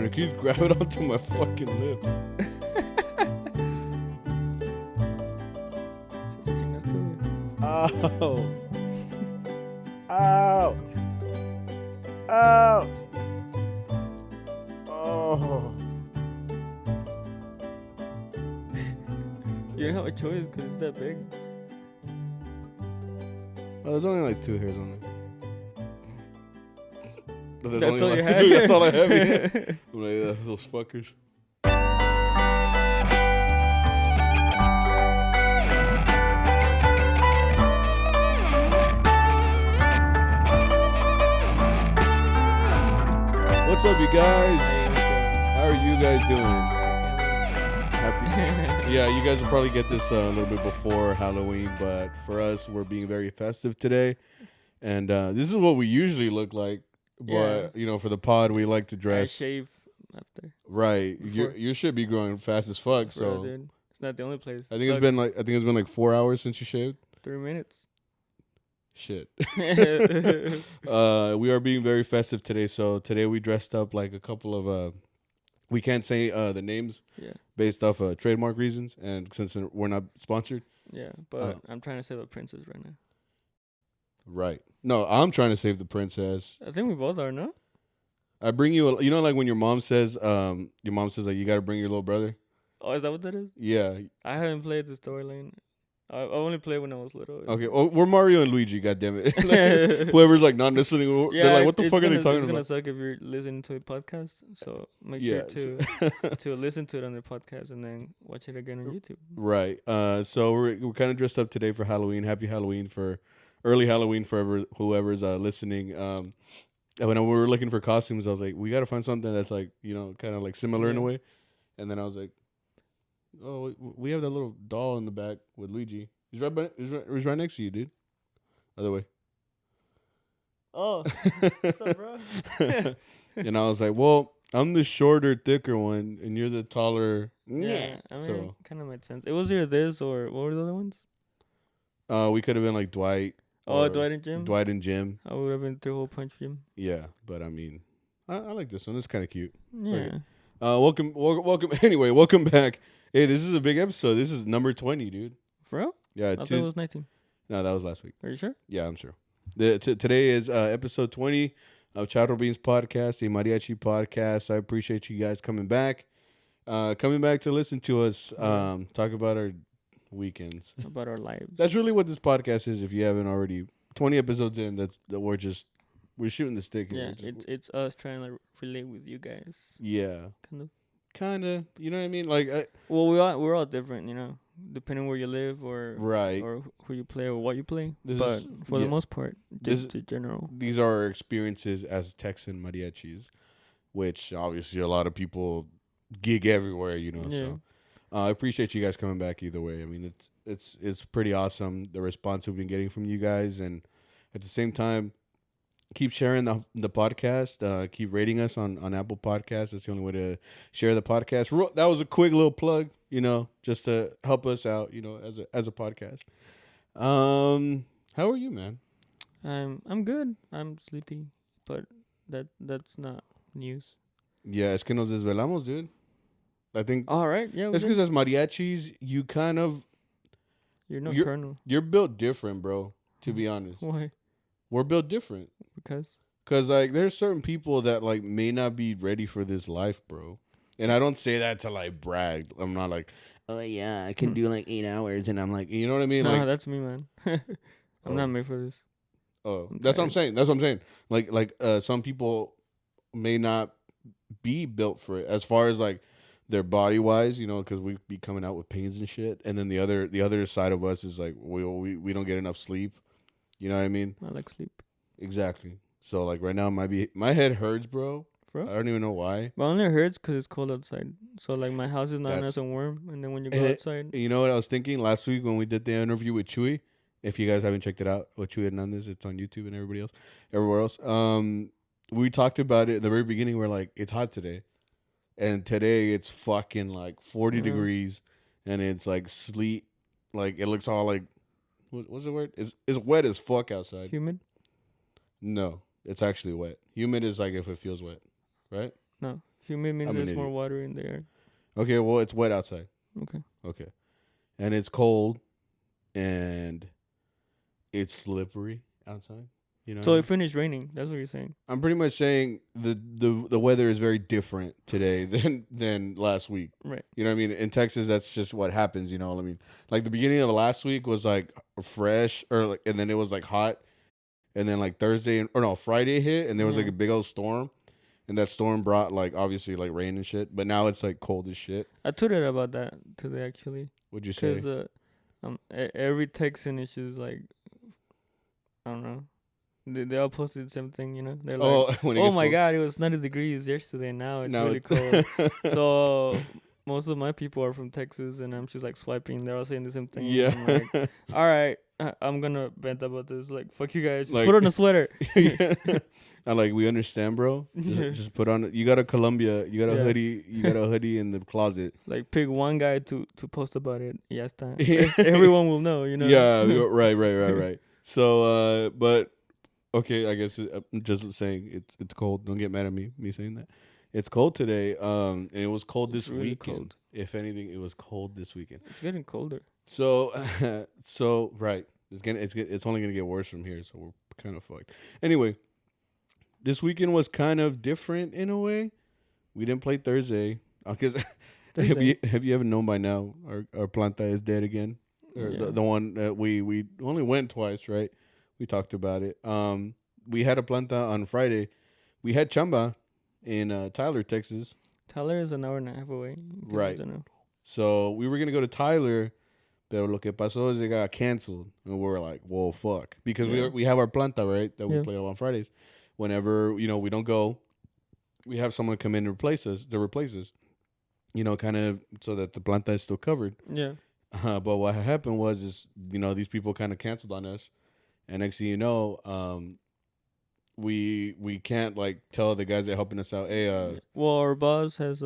and it keeps grabbing onto my fucking lip. Ow. Ow. Ow. Oh. You don't have a choice because it's that big. Oh, there's only like 2 hairs on it. But there's That's only all you like, have? That's all I have. Yeah. I'm like, those fuckers. What's up, you guys? How are you guys doing? Happy? Yeah, you guys will probably get this a little bit before Halloween, but for us, we're being very festive today, and this is what we usually look like. But you know, for the pod, we like to dress. I shave after. Right, your shit be growing fast as fuck. Bro, so dude. It's not the only place. I think it's been like 4 hours since you shaved. 3 minutes. Shit. We are being very festive today. So today we dressed up like a couple of we can't say the names based off trademark reasons, and since we're not sponsored. Yeah, but I'm trying to save a princess right now. Right. No, I'm trying to save the princess. I think we both are, no? I bring you, you know, like when your mom says like you got to bring your little brother. Oh, is that what that is? Yeah. I haven't played the storyline. I only played when I was little. Okay. Oh, we're Mario and Luigi. Goddammit. Like, whoever's like not listening, they're like, what the fuck are they talking It's about? gonna suck if you're listening to a podcast. So make sure to listen to it on the podcast and then watch it again on YouTube. Right. So we're kind of dressed up today for Halloween. Happy Halloween early Halloween for whoever's listening. And when we were looking for costumes, I was like, we got to find something that's like, you know, kind of like similar in a way. And then I was like, oh, we have that little doll in the back with Luigi. He's right next to you, dude. Other way. Oh, what's up, bro? And I was like, well, I'm the shorter, thicker one, and you're the taller. Yeah, I mean, so kind of made sense. It was either this or what were the other ones? We could have been like Dwight. Oh, Dwight and Jim? Dwight and Jim. I would have been Three Hole Punch Jim. Yeah, but I mean, I like this one. It's kind of cute. Yeah. Okay. Welcome. Anyway, welcome back. Hey, this is a big episode. This is number 20, dude. For real? Yeah. I thought it was 19. No, that was last week. Are you sure? Yeah, I'm sure. Today is episode 20 of CharroBeans podcast, the Mariachi podcast. I appreciate you guys coming back to listen to us talk about our weekends, about our lives. That's really what this podcast is. If you haven't already, 20 episodes in, that we're shooting the stick. Yeah, it's us trying to relate with you guys. Yeah, kind of. You know what I mean? Like, we're all different, you know, depending where you live or who you play or what you play. But for the most part, just in general, these are our experiences as Texan mariachis, which obviously a lot of people gig everywhere, you know. Yeah. So I appreciate you guys coming back either way. I mean, it's pretty awesome, the response we've been getting from you guys, and at the same time, keep sharing the podcast. Keep rating us on Apple Podcasts. That's the only way to share the podcast. That was a quick little plug, you know, just to help us out, you know, as a podcast. How are you, man? I'm good. I'm sleepy, but that's not news. Yeah, es que nos desvelamos, dude. I think. All right, yeah. It's because as mariachis, you're nocturnal. You're built different, bro. To be honest. Why? We're built different. Because like there's certain people that like may not be ready for this life, bro. And I don't say that to like brag. I'm not like, oh yeah, I can do like 8 hours, and I'm like, you know what I mean? No, like, that's me, man. I'm not made for this. Oh, that's what I'm saying. That's what I'm saying. Like some people may not be built for it as far as like their body wise, you know, because we be coming out with pains and shit. And then the other side of us is like we don't get enough sleep. You know what I mean? I like sleep. Exactly. So like right now, my head hurts, bro. I don't even know why. But only hurts because it's cold outside. So like my house is not nice and warm, and then when you go outside, you know what I was thinking last week when we did the interview with Chewy. If you guys haven't checked it out, with Chewy Hernandez, it's on YouTube and everywhere else. We talked about it at the very beginning. We're like, it's hot today, and today it's fucking like 40 degrees, and it's like sleet. Like it looks all like, what's the word? It's wet as fuck outside. Humid? No, it's actually wet. Humid is like if it feels wet, right? No. Humid means there's more water in the air. Okay, well, it's wet outside. Okay. And it's cold, and it's slippery outside. You know. So it finished raining. That's what you're saying. I'm pretty much saying the weather is very different today than last week. Right. You know what I mean? In Texas, that's just what happens. You know what I mean? Like the beginning of last week was like fresh, and then it was like hot, and then like Friday hit, and there was like a big old storm, and that storm brought like obviously like rain and shit. But now it's like cold as shit. I tweeted about that today actually. What'd you say? Because every Texan is just like, I don't know. They all posted the same thing, you know. They're like, "Oh my God, it was 90 degrees yesterday. Now it's really cold." So most of my people are from Texas, and I'm just like swiping. They're all saying the same thing. Yeah. I'm like, all right, I'm gonna vent about this. Like, fuck you guys. Just put on a sweater. I like, we understand, bro. Just put on. You got a Columbia. You got a hoodie. You got a hoodie in the closet. Like, pick one guy to post about it. Yes, time. Everyone will know. You know. Yeah. Right. So, but. Okay, I guess I'm just saying it's cold. Don't get mad at me saying that. It's cold today. And it was cold this really weekend. Cold. If anything, it was cold this weekend. It's getting colder. So right. It's only gonna get worse from here. So we're kind of fucked. Anyway, this weekend was kind of different in a way. We didn't play Thursday because have you ever known by now our planta is dead again? Or the one that we only went twice, right? We talked about it. We had a planta on Friday. We had chamba in Tyler, Texas. Tyler is an hour and a half away. Right. So we were going to go to Tyler, pero lo que pasó is it got canceled. And we were like, whoa, fuck. Because we have our planta, right, that we play on Fridays. Whenever, we don't go, we have someone come in to replace us, kind of so that the planta is still covered. Yeah. But what happened was these people kind of canceled on us. And next thing you know, we can't like tell the guys that are helping us out, hey, well, our boss has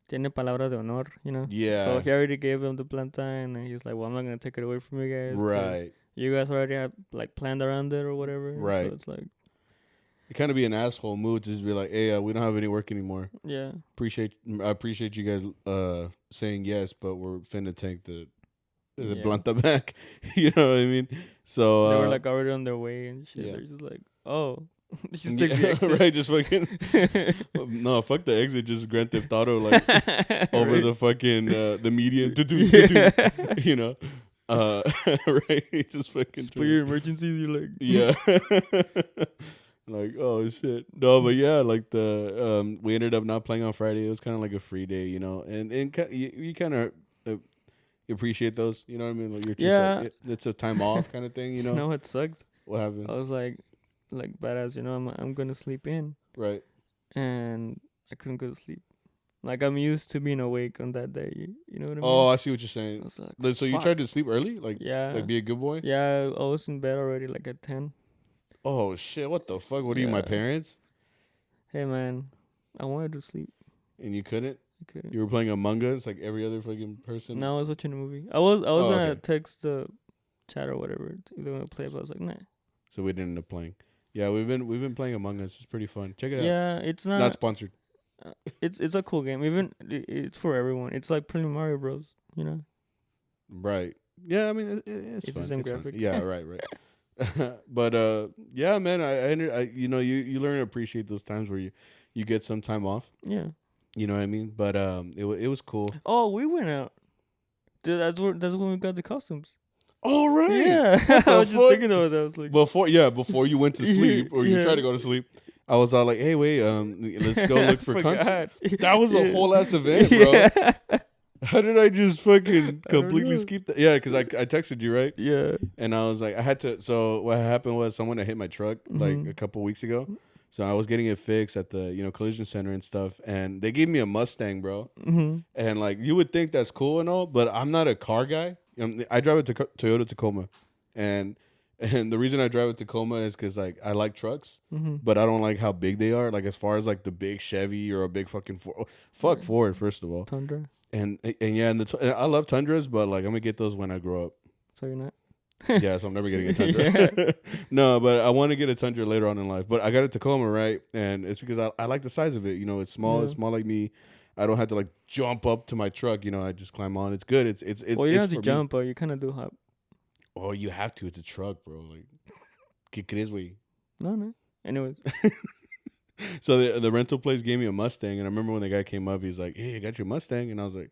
tiene palabra de honor, Yeah. So he already gave them the planta, and then he's like, well, I'm not gonna take it away from you guys. Right. You guys already have like planned around it or whatever. Right. So it's like, it kind of be an asshole move to just be like, hey, we don't have any work anymore. Yeah. I appreciate you guys saying yes, but we're finna take the planta back. You know what I mean? So they were like already on their way and shit. Yeah. They're just like, oh, just take the exit. Right, just fucking no, fuck the exit, just Grand Theft Auto like over the fucking the median right, just fucking for your emergencies, you're like like, oh shit. No, but yeah, like we ended up not playing on Friday. It was kind of like a free day, and you kind of appreciate those, you know what I mean? Like you're just like, it's a time off kind of thing, You know what sucked? What happened? I was like badass, I'm gonna sleep in. Right. And I couldn't go to sleep. Like I'm used to being awake on that day. You know what I mean? Oh, I see what you're saying. I was like, so you tried to sleep early? Like like be a good boy? Yeah, I was in bed already like at 10. Oh shit, what the fuck? What are you, my parents? Hey man, I wanted to sleep. And you couldn't? You were playing Among Us like every other fucking person? No, I was watching a movie. I was gonna text the chat or whatever if they want to play, but I was like, nah. So we didn't end up playing. Yeah, we've been playing Among Us. It's pretty fun. Check it out. Yeah, it's not sponsored. It's a cool game. Even it's for everyone. It's like playing Mario Bros. Right. Yeah, I mean it's fun. The same graphic. Fun. Yeah, right. But yeah, man, I you learn to appreciate those times where you get some time off. Yeah. You know what I mean? But it was cool. Oh, we went out. Dude, that's when we got the costumes. Oh, right. Yeah. I was just thinking about that. I was like, before you went to sleep or you tried to go to sleep, I was all like, hey, wait, let's go look for content. That was a whole ass event, bro. Yeah. How did I just fucking completely skip that? Yeah, because I texted you, right? Yeah. And I was like, I had to. So what happened was someone had hit my truck like a couple weeks ago. So I was getting it fixed at the collision center and stuff, and they gave me a Mustang, bro. Mm-hmm. And like you would think that's cool and all, but I'm not a car guy. I drive a Toyota Tacoma, and the reason I drive a Tacoma is because like I like trucks, but I don't like how big they are. Like as far as like the big Chevy or a big fucking Ford, first of all. Tundra. And yeah, and I love Tundras, but like I'm gonna get those when I grow up. So you're not? Yeah, so I'm never getting a Tundra. No, but I want to get a Tundra later on in life. But I got a Tacoma, right? And it's because I like the size of it. You know, it's small. Yeah. It's small like me. I don't have to like jump up to my truck. You know, I just climb on. It's good. It's. Well, you don't have to jump, but you kind of do hop. Oh, you have to. It's a truck, bro. Like, ¿qué crees, güey? No. Anyways. So the rental place gave me a Mustang, and I remember when the guy came up, he's like, "Hey, I got your Mustang," and I was like,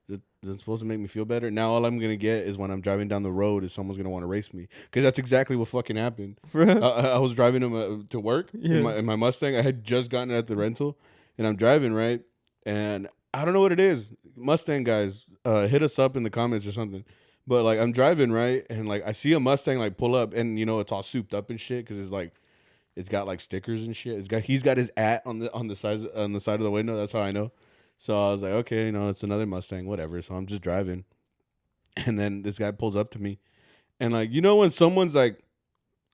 "Is it supposed to make me feel better?" Now all I'm gonna get is when I'm driving down the road, is someone's gonna want to race me, because that's exactly what fucking happened. I was driving him to work in my Mustang. I had just gotten it at the rental, and I'm driving right, and I don't know what it is. Mustang guys, hit us up in the comments or something. But like I'm driving right, and like I see a Mustang like pull up, and you know it's all souped up and shit because it's like. It's got like stickers and shit. He's got his on the side of the window. That's how I know. So I was like, okay, you know, it's another Mustang, whatever. So I'm just driving, and then this guy pulls up to me, and like you know when someone's like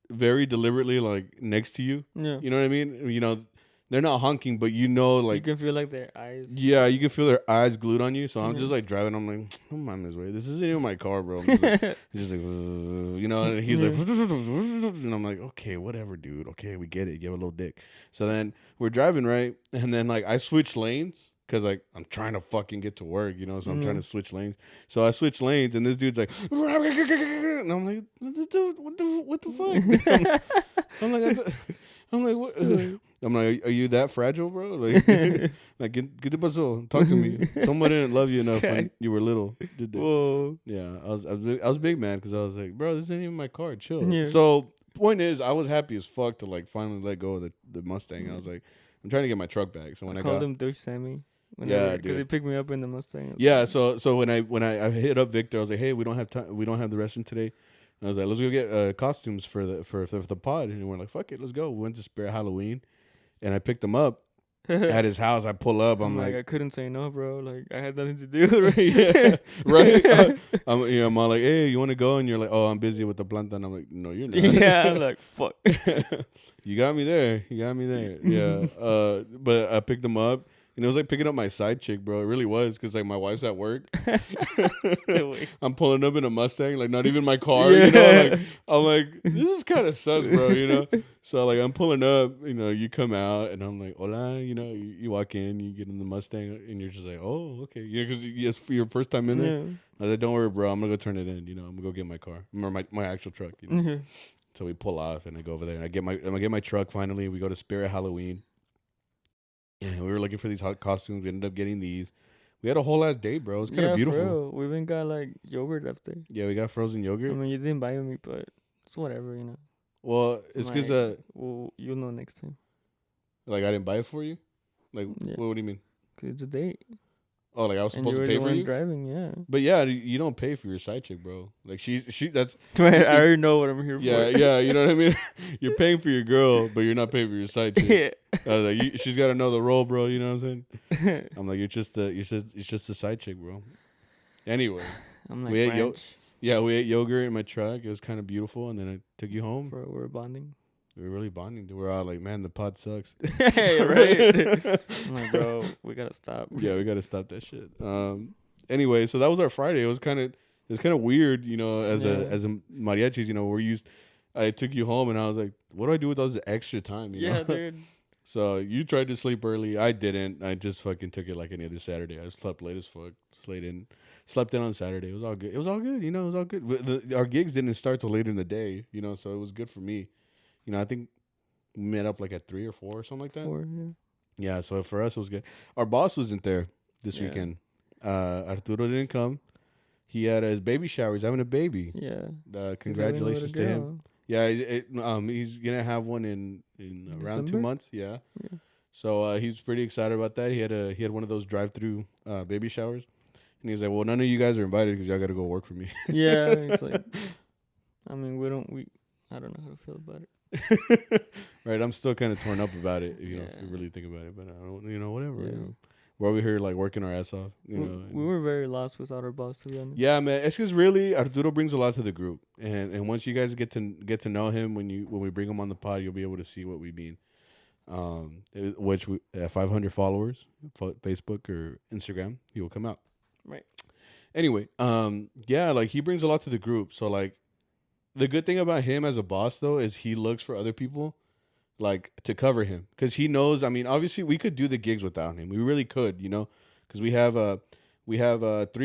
very deliberately like next to you, you know what I mean? You know, they're not honking, but you know, like you can feel like their eyes. Yeah, you can feel their eyes glued on you. So I'm just like driving. I'm like, I'm on this way. This isn't even my car, bro. I'm just like you know. And he's like, and I'm like, okay, whatever, dude. Okay, we get it. You have a little dick. So then we're driving right, and then like I switch lanes because like I'm trying to fucking get to work, you know. So I'm trying to switch lanes. So I switch lanes, and this dude's like, and I'm like, dude, what the fuck? I'm like, what? I'm like, are you that fragile, bro? Like, like get the pasó. Talk to me. Someone didn't love you enough when you were little, did they? Whoa. Yeah, I was big, man, because I was like, bro, this ain't even my car. Chill. Yeah. So point is, I was happy as fuck to like finally let go of the Mustang. I was like, I'm trying to get my truck back. So when I called him Douche Sammy. Yeah, because he picked me up in the Mustang. Yeah, so when I hit up Victor, I was like, hey, we don't have time. We don't have the restroom today. And I was like, let's go get costumes for the pod. And we're like, fuck it, let's go. We went to Spirit Halloween, and I picked him up at his house. I pull up. I'm like, I couldn't say no, bro. Like I had nothing to do. Right? Yeah, right. I'm all like, hey, you want to go? And you're like, oh, I'm busy with the planta. And I'm like, no, you're not. Yeah, I'm like, fuck. You got me there. Yeah. But I picked him up. And it was like picking up my side chick, bro. It really was, because like my wife's at work. I'm pulling up in a Mustang, like not even my car. You know, like I'm like, this is kind of sus, bro. You know, so like I'm pulling up. You know, you come out, and I'm like, hola. You know, you walk in, you get in the Mustang, and you're just like, oh, okay. Yeah, because for your first time in there. I was like, don't worry, bro. I'm gonna go turn it in. You know, I'm gonna go get my car, or my actual truck. You know, so we pull off, and I go over there, and I'm gonna get my truck. Finally, we go to Spirit Halloween. Yeah, we were looking for these hot costumes. We ended up getting these. We had a whole ass day, bro. It was kind of beautiful. Bro. We even got like yogurt after. Yeah, we got frozen yogurt. I mean, you didn't buy me, but it's whatever, you know. Well, it's because well, you'll know next time. Like I didn't buy it for you. Like, what do you mean? Cause it's a date. Oh, like I was supposed to pay for you? Driving, yeah. But yeah, you don't pay for your side chick, bro. Like she that's right. I already know what I'm here for. Yeah, you know what I mean. You're paying for your girl, but you're not paying for your side chick. Yeah. Like she's got to know the role, bro. You know what I'm saying? I'm like, you're just a side chick, bro. Anyway, I'm like, we ate yogurt in my truck. It was kind of beautiful, and then I took you home. Bro, we're bonding. We're really bonding. We're all like, man, the pod sucks. Hey, right? I'm like, bro, we gotta stop. Yeah, we gotta stop that shit. Anyway, so that was our Friday. It was kind of weird, you know, as a mariachis, you know, I took you home, and I was like, what do I do with all this extra time? You know? Dude. So you tried to sleep early. I didn't. I just fucking took it like any other Saturday. I slept late as fuck. Slept in on Saturday. It was all good. You know, it was all good. Our gigs didn't start till later in the day, you know, so it was good for me. You know, I think we met up like at 3 or 4 or something like that. 4, yeah. Yeah, so for us, it was good. Our boss wasn't there this weekend. Arturo didn't come. He had his baby shower. He's having a baby. Yeah. Congratulations to him. Yeah, he's going to have one in around December? 2 months. Yeah. So he's pretty excited about that. He had one of those drive-through baby showers. And he's like, well, none of you guys are invited because y'all got to go work for me. Yeah. It's like, I mean, I don't know how to feel about it. Right, I'm still kind of torn up about it, you know, if you really think about it. But I don't, you know, whatever. You know. We're over here like working our ass off. You know, we were very lost without our boss, to be honest. Yeah, man. It's because really Arturo brings a lot to the group, and once you guys get to know him, when we bring him on the pod, you'll be able to see what we mean. Which we at 500 followers, Facebook or Instagram, he will come out. Right. Anyway, yeah, like he brings a lot to the group, so like. the good thing about him as a boss though is he looks for other people like to cover him because he knows. I mean, obviously we could do the gigs without him. We really could, because we have 3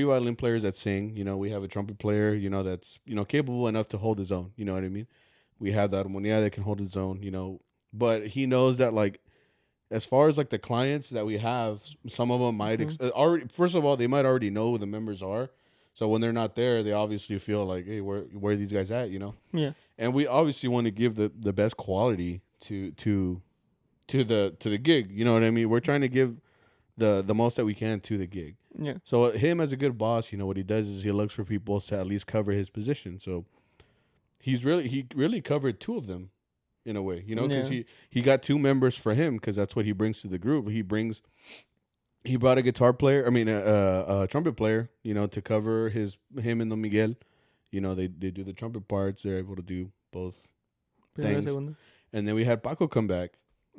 violin players that sing. We have a trumpet player, that's capable enough to hold his own. You know what I mean? We have the armonia that can hold his own. But he knows that like as far as like the clients that we have, some of them might already. First of all, they might already know who the members are. So when they're not there, they obviously feel like, hey, where are these guys at? Yeah. And we obviously want to give the best quality to the gig. You know what I mean? We're trying to give the most that we can to the gig. Yeah. So him as a good boss, what he does is he looks for people to at least cover his position. So he really covered 2 of them in a way, because he got 2 members for him because that's what he brings to the group. He brought a guitar player, a trumpet player, to cover him and Don Miguel. They do the trumpet parts. They're able to do both things. And then we had Paco come back.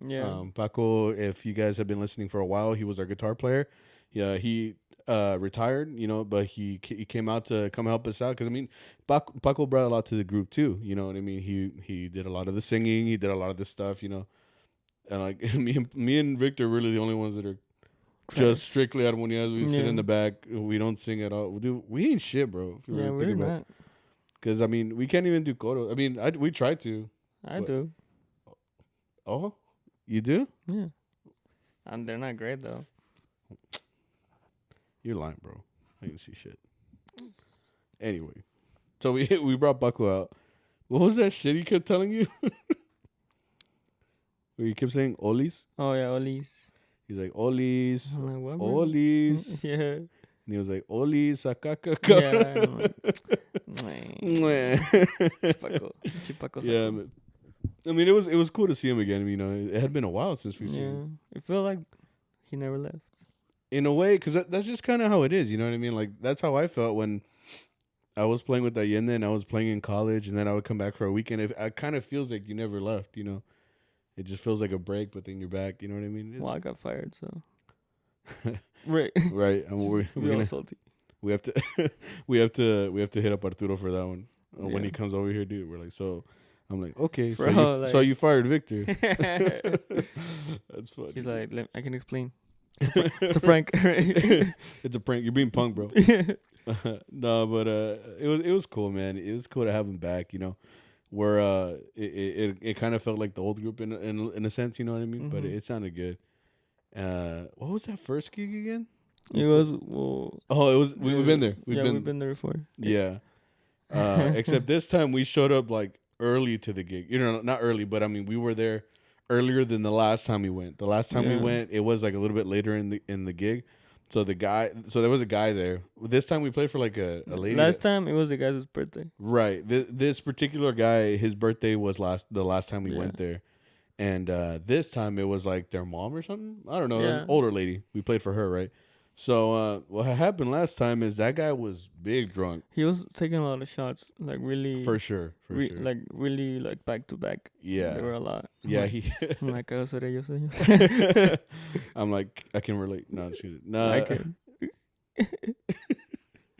Yeah. Paco, if you guys have been listening for a while, he was our guitar player. Yeah, he retired, but he came out to come help us out because Paco brought a lot to the group too. You know what I mean? He did a lot of the singing. He did a lot of the stuff. And like me and Victor are really the only ones that are just strictly armonias. We sit in the back. We don't sing at all. Dude, we ain't shit, bro. Yeah, we're not. Because we can't even do coro. We try to. I do. Oh, you do? Yeah. And they're not great though. You're lying, bro. I didn't see shit. Anyway, so we brought Paco out. What was that shit he kept telling you? Where he kept saying Olis? Oh yeah, Olis. He's like Olis, I'm like, what, Olis. Yeah. And he was like Olis, akaka. Paco. Yeah, man. It was cool to see him again. It had been a while since we've seen him. It felt like he never left. In a way, because that's just kind of how it is. You know what I mean? Like, that's how I felt when I was playing with Allende and I was playing in college, and then I would come back for a weekend. It kind of feels like you never left, It just feels like a break, but then you're back. You know what I mean? Well, I got fired, so. Right. Right. We're all salty. We have to we have to hit up Arturo for that one when he comes over here, dude. We're like, so I'm like, okay, so you fired Victor. That's funny. He's like, I can explain. It's a prank. It's a prank. You're being punk, bro. No, but it was cool, man. It was cool to have him back. Where it kind of felt like the old group in a sense. You know what I mean? Mm-hmm. But it sounded good. What was that first gig again? It was it was we've been there. We've been there before. Yeah. Except this time we showed up like early to the gig. Not early, but we were there earlier than the last time we went. The last time we went, it was like a little bit later in the gig. So there was a guy there. This time we played for like a lady. Last time it was the guy's birthday. Right. This particular guy, his birthday was the last time we went there. And this time it was like their mom or something. I don't know. An older lady. We played for her, right? So what happened last time is that guy was big drunk. He was taking a lot of shots, like really. For sure. Like really, like back to back. Yeah. There were a lot. Yeah, I'm like, yo soy. I'm like, I can relate. No, excuse me. No, I can.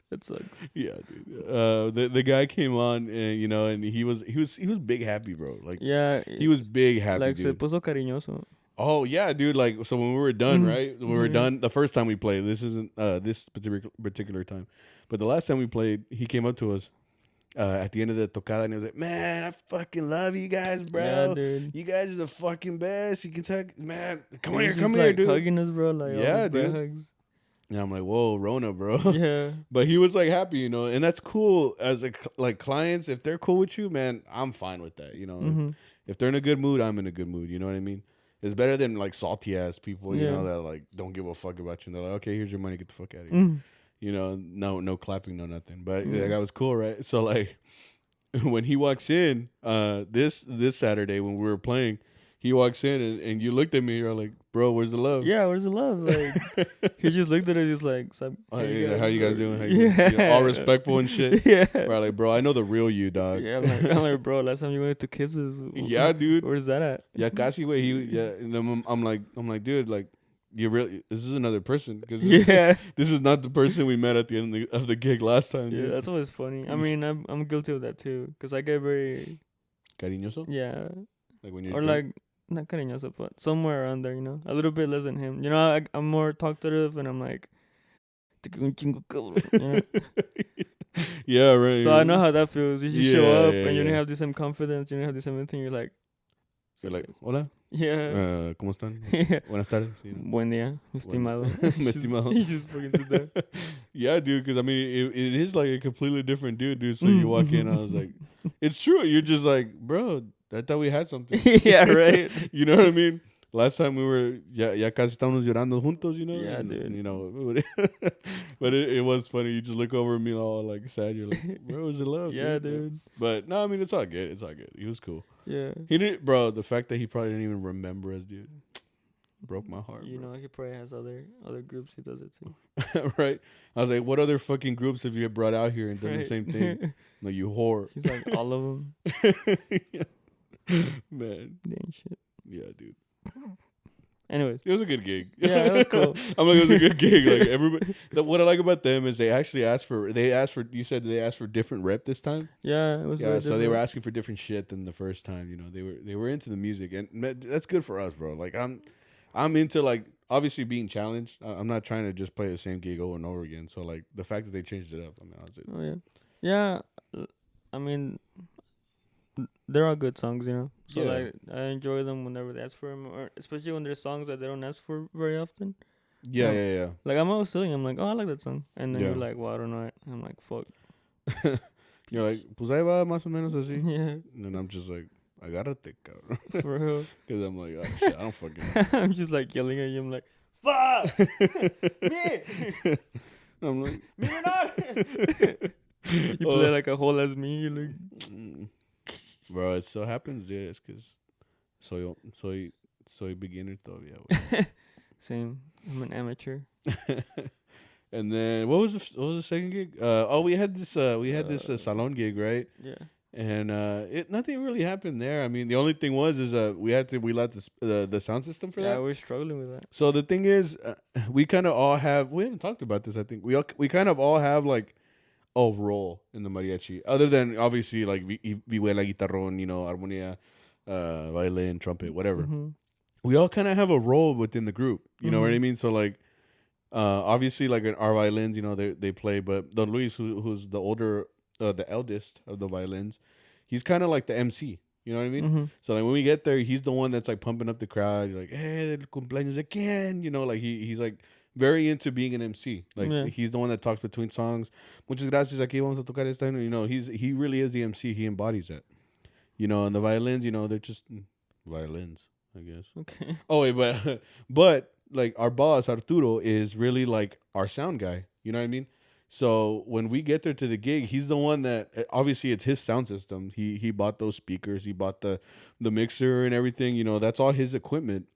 That sucks. Yeah, dude. The guy came on and and he was big happy, bro. Like he was big happy. Like dude. se puso cariñoso. Oh yeah, dude. Like so when we were done, right? When we were done the first time we played. This isn't this particular time, but the last time we played, he came up to us at the end of the tocada and he was like, "Man, I fucking love you guys, bro. Yeah, dude. You guys are the fucking best. You can talk, man. Come here, like, dude. Hugging us, bro. Like yeah, dude. Hugs. And I'm like, whoa, Rona, bro. Yeah. But he was like happy, and that's cool. As like clients, if they're cool with you, man, I'm fine with that. If they're in a good mood, I'm in a good mood. You know what I mean? It's better than like salty ass people, that like don't give a fuck about you. And they're like, okay, here's your money, get the fuck out of here. No clapping, no nothing. But that guy was cool, right? So like when he walks in, this Saturday when we were playing, he walks in and you looked at me, you're like, bro, where's the love? Yeah, where's the love? Like he just looked at us, he's like, how you guys doing? How you all respectful and shit. Yeah. We're like, bro, I know the real you, dog. Yeah, I'm like, bro, last time you went to Kisses. Yeah, dude. Where's that at? Yeah, casi way. And then I'm like, dude, like, you really, this is another person because Yeah, this is not the person we met at the end of the gig last time. yeah, Dude. that's always funny. I mean, I'm guilty of that too, cause I get very Cariñoso. yeah, Like when you're or drunk? like not cariñoso, but somewhere around there, you know, a little bit less than him. You know, I'm more talkative, and I'm like, "Te quiero un chingo, cabrón," you know? Yeah, right. So I know how that feels. You just show up and you don't yeah. have the same confidence, you don't have the same thing. You're like, hola. yeah, ¿Cómo están? yeah. Buenas tardes. Sí. Buen día, mi estimado. Mi estimado. You just fucking sit there. Yeah, dude, because I mean, it is like a completely different dude. So you walk in, I was like, it's true. You're just like, bro, I thought we had something. Yeah, right. You know what I mean? Last time we were, ya casi estábamos llorando juntos, you know? Yeah, and, dude. You know, but it was funny. You just look over at me all like sad. You're like, bro, was it love? Yeah, dude. But no, I mean, it's all good. It's all good. He was cool. Yeah. He didn't, bro. The fact that he probably didn't even remember us, dude, broke my heart. You know, he probably has other groups. He does it too. Right? I was like, what other fucking groups have you brought out here and done the same thing? Like, you whore. He's like, all of them. Yeah. Man. Dang shit. Yeah, dude. Anyways. It was a good gig. Yeah, it was cool. I'm like, it was a good gig. Like, everybody. What I like about them is they actually asked for. You said they asked for different rep this time. Yeah, it was. Yeah, so they were asking for different shit than the first time. You know, they were into the music, and that's good for us, bro. Like, I'm into like obviously being challenged. I'm not trying to just play the same gig over and over again. So like the fact that they changed it up, I mean, I was like, oh yeah, yeah. I mean, they're all good songs, you know. So Yeah. like, I enjoy them whenever they ask for them, or especially when there's songs that they don't ask for very often. yeah. Like I'm always telling you, I'm like, oh, I like that song, and then Yeah. you're like, well, I don't know it. And I'm like, fuck. You're like, pues ahí va más o menos así. Yeah, And then I'm just like, agárrate, cabrón. for real. Because I'm like, oh shit, I don't fucking know. I'm just like yelling at you. I'm like, fuck. Me. I'm like, You play like a whole as me. You're like, bro, it so happens, dude. It's because soy beginner todavía. same. I'm an amateur. And then what was the second gig? We had this salon gig, right? Yeah. And nothing really happened there. I mean, the only thing was we let the sound system for that. Yeah, we're struggling with that. So the thing is, we kind of all have. We haven't talked about this. I think we kind of all have like a role in the mariachi, other than obviously like vihuela, guitarrón, you know, armonía, violin, trumpet, whatever. Mm-hmm. We all kind of have a role within the group. You know what I Mhm. mean? So like, obviously like our violins, you know, they play, but Don Luis, who's the eldest of the violins, he's kind of like the MC. You know what I mean? Mm-hmm. So like when we get there, he's the one that's like pumping up the crowd. You're like, hey, el cumpleaños de quién? You know, like he's like very into being an MC. Like he's the one that talks between songs. Muchas gracias, aquí vamos a tocar esta. You know, he really is the MC. He embodies that. You know, and the violins, you know, they're just violins, I guess. Okay. Oh wait, but like our boss Arturo is really like our sound guy. You know what I mean? So when we get there to the gig, he's the one that obviously it's his sound system. He bought those speakers, he bought the mixer and everything. You know, that's all his equipment.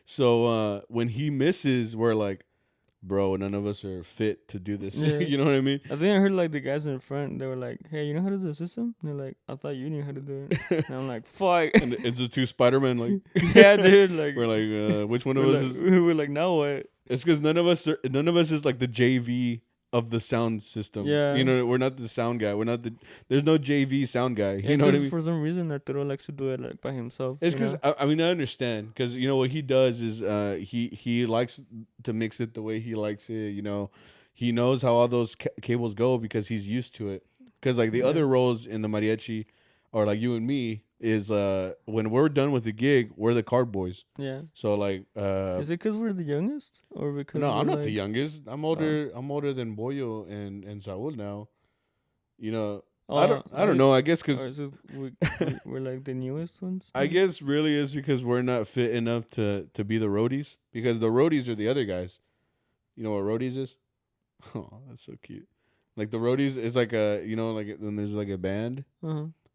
So when he misses, we're like, bro, none of us are fit to do this. Yeah. You know what I mean? I think I heard like the guys in the front. They were like, "Hey, you know how to do the system?" And they're like, "I thought you knew how to do it." And I'm like, "Fuck." And it's the two Spider-Man. Like, yeah, dude. Like we're like, which one of we're us like, is? we're like, now what? It's because none of us is like the JV of the sound system. Yeah. You know, we're not the sound guy. There's no JV sound guy. You know what I mean? For some reason, Arturo likes to do it like by himself. It's because I mean I understand because you know what he does is he likes to mix it the way he likes it. You know, he knows how all those cables go because he's used to it. Because like the other roles in the mariachi, or like you and me, is when we're done with the gig, we're the card boys. Yeah. So like is it because we're the youngest or because no, I'm not like, the youngest. I'm older. I'm older than Boyo and Saul now. You know, I don't know. I guess because we're like the newest ones. I guess really is because we're not fit enough to be the roadies because the roadies are the other guys. You know what roadies is? Oh, that's so cute. Like the roadies is like a like then there's like a band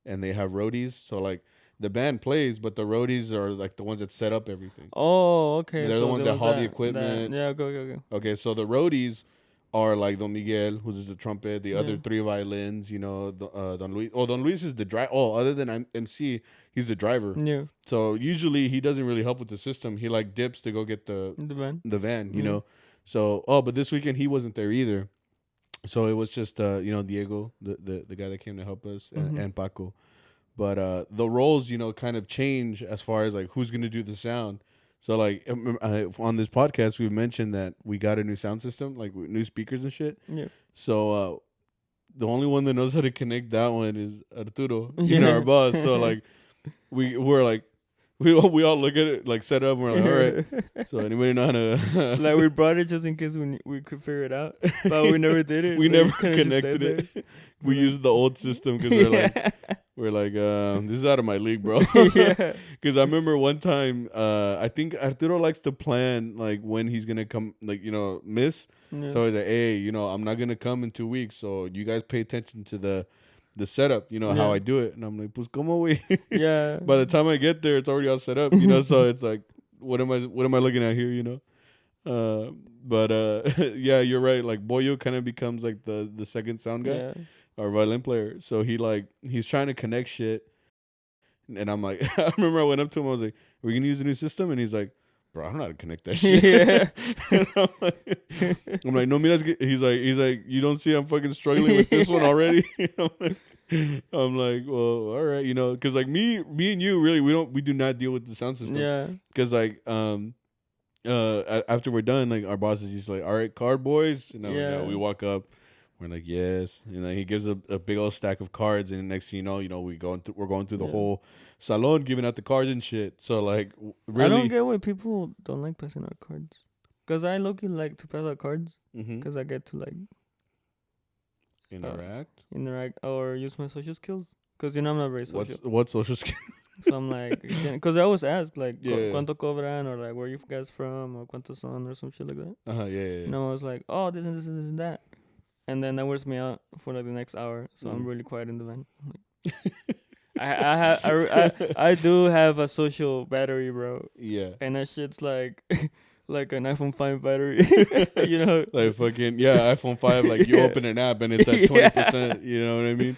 and they have roadies. So like the band plays, but the roadies are like the ones that set up everything. Oh, okay. They're the ones that haul the equipment. Yeah, go. Okay, so the roadies are like Don Miguel, who's the trumpet, the other 3 violins, you know, Don Luis. Oh, Don Luis is the driver. Oh, other than MC, he's the driver. Yeah. So usually he doesn't really help with the system. He like dips to go get the van, you know. So, but this weekend he wasn't there either. So it was just, you know, Diego, the guy that came to help us, and Paco. But the roles, you know, kind of change as far as like who's going to do the sound. So like on this podcast, we've mentioned that we got a new sound system, like new speakers and shit. Yeah. So the only one that knows how to connect that one is Arturo, you know, our boss. So like we're like we all look at it like set up. And we're like, all right. So anybody know how to like we brought it just in case we could figure it out, but we never did it. We never connected it. We used the old system because we're like, this is out of my league, bro. Yeah. Because I remember one time, I think Arturo likes to plan like when he's gonna come, like, you know, miss. Yeah. So he's like, hey, you know, I'm not gonna come in 2 weeks, so you guys pay attention to the setup, you know, how I do it. And I'm like, pues como we. Yeah. By the time I get there, it's already all set up, you know. So it's like, what am I looking at here, you know? But yeah, you're right. Like Boyo kind of becomes like the second sound guy. Yeah. Our violin player. So he's trying to connect shit. And I'm like, I remember I went up to him, I was like, are we gonna use a new system? And he's like, bro, I don't know how to connect that shit. Yeah. I'm like, no, he's like, you don't see I'm fucking struggling with this one already? I'm like, well, all right, you know, because like me and you really we do not deal with the sound system. Yeah. Because like after we're done, like our boss is just like, all right, card boys, you know, yeah, we walk up. We're like, yes, and then he gives a big old stack of cards, and next thing you know, we're going through the whole salon giving out the cards and shit. So like, really, I don't get why people don't like passing out cards. Cause I low-key like to pass out cards, cause I get to like interact or use my social skills. Cause you know I'm not very social. What social skills? So I'm like, cause I always ask like, ¿cuánto cobran? Or like, where you guys from? Or ¿cuántos son? Or some shit like that. Yeah. And I was like, oh, this and this and this and that. And then that wears me out for like the next hour, so I'm really quiet in the van. I do have a social battery, bro. Yeah. And that shit's like like an iPhone 5 battery, you know. Like fucking iPhone 5. Like you open an app and it's at 20%. You know what I mean?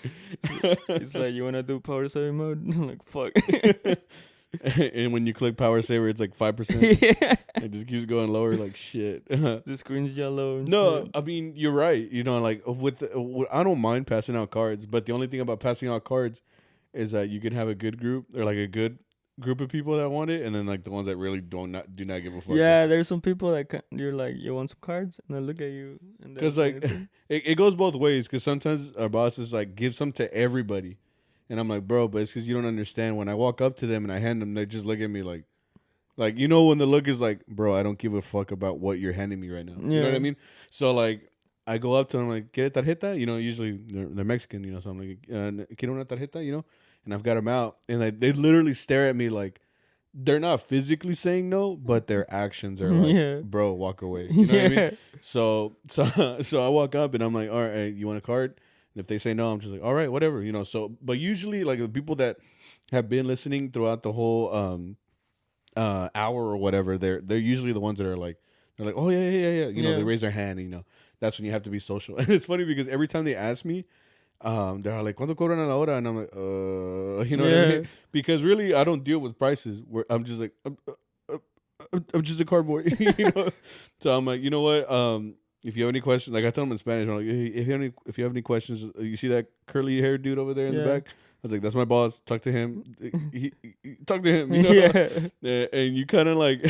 It's like, you wanna do power saving mode? I'm like, fuck. And when you click power saver, it's like 5%. Yeah. It just keeps going lower, like shit. The screen's yellow. No, shit. I mean, you're right. You know, like I don't mind passing out cards, but the only thing about passing out cards is that you can have a good group or like a good group of people that want it, and then like the ones that really do not give a fuck. Yeah, there's some people that you're like, you want some cards, and I look at you, and because like it goes both ways. Because sometimes our bosses like give some to everybody. And I'm like, bro, but it's because you don't understand. When I walk up to them and I hand them, they just look at me like, you know, when the look is like, bro, I don't give a fuck about what you're handing me right now. Yeah. You know what I mean? So, like, I go up to them, like, ¿Quiere tarjeta? You know, usually they're Mexican, you know, so I'm like, ¿Quiere una tarjeta? You know? And I've got them out. And they literally stare at me like, they're not physically saying no, but their actions are like, bro, walk away. You know what I mean? So I walk up and I'm like, all right, you want a card? And if they say no, I'm just like, all right, whatever, you know. So, but usually, like the people that have been listening throughout the whole hour or whatever, they're usually the ones that are like, they're like, oh yeah, you know, they raise their hand, and, you know, that's when you have to be social. And it's funny because every time they ask me, they're like, ¿Cuánto cobran a la hora? And I'm like, you know what I mean? Because really, I don't deal with prices. I'm just like, I'm just a card boy, you know. So I'm like, you know what? If you have any questions, like I tell them in Spanish, I'm like, hey, if you have any questions, you see that curly haired dude over there in the back? I was like, that's my boss. Talk to him. Talk to him. You know, and you kind of like,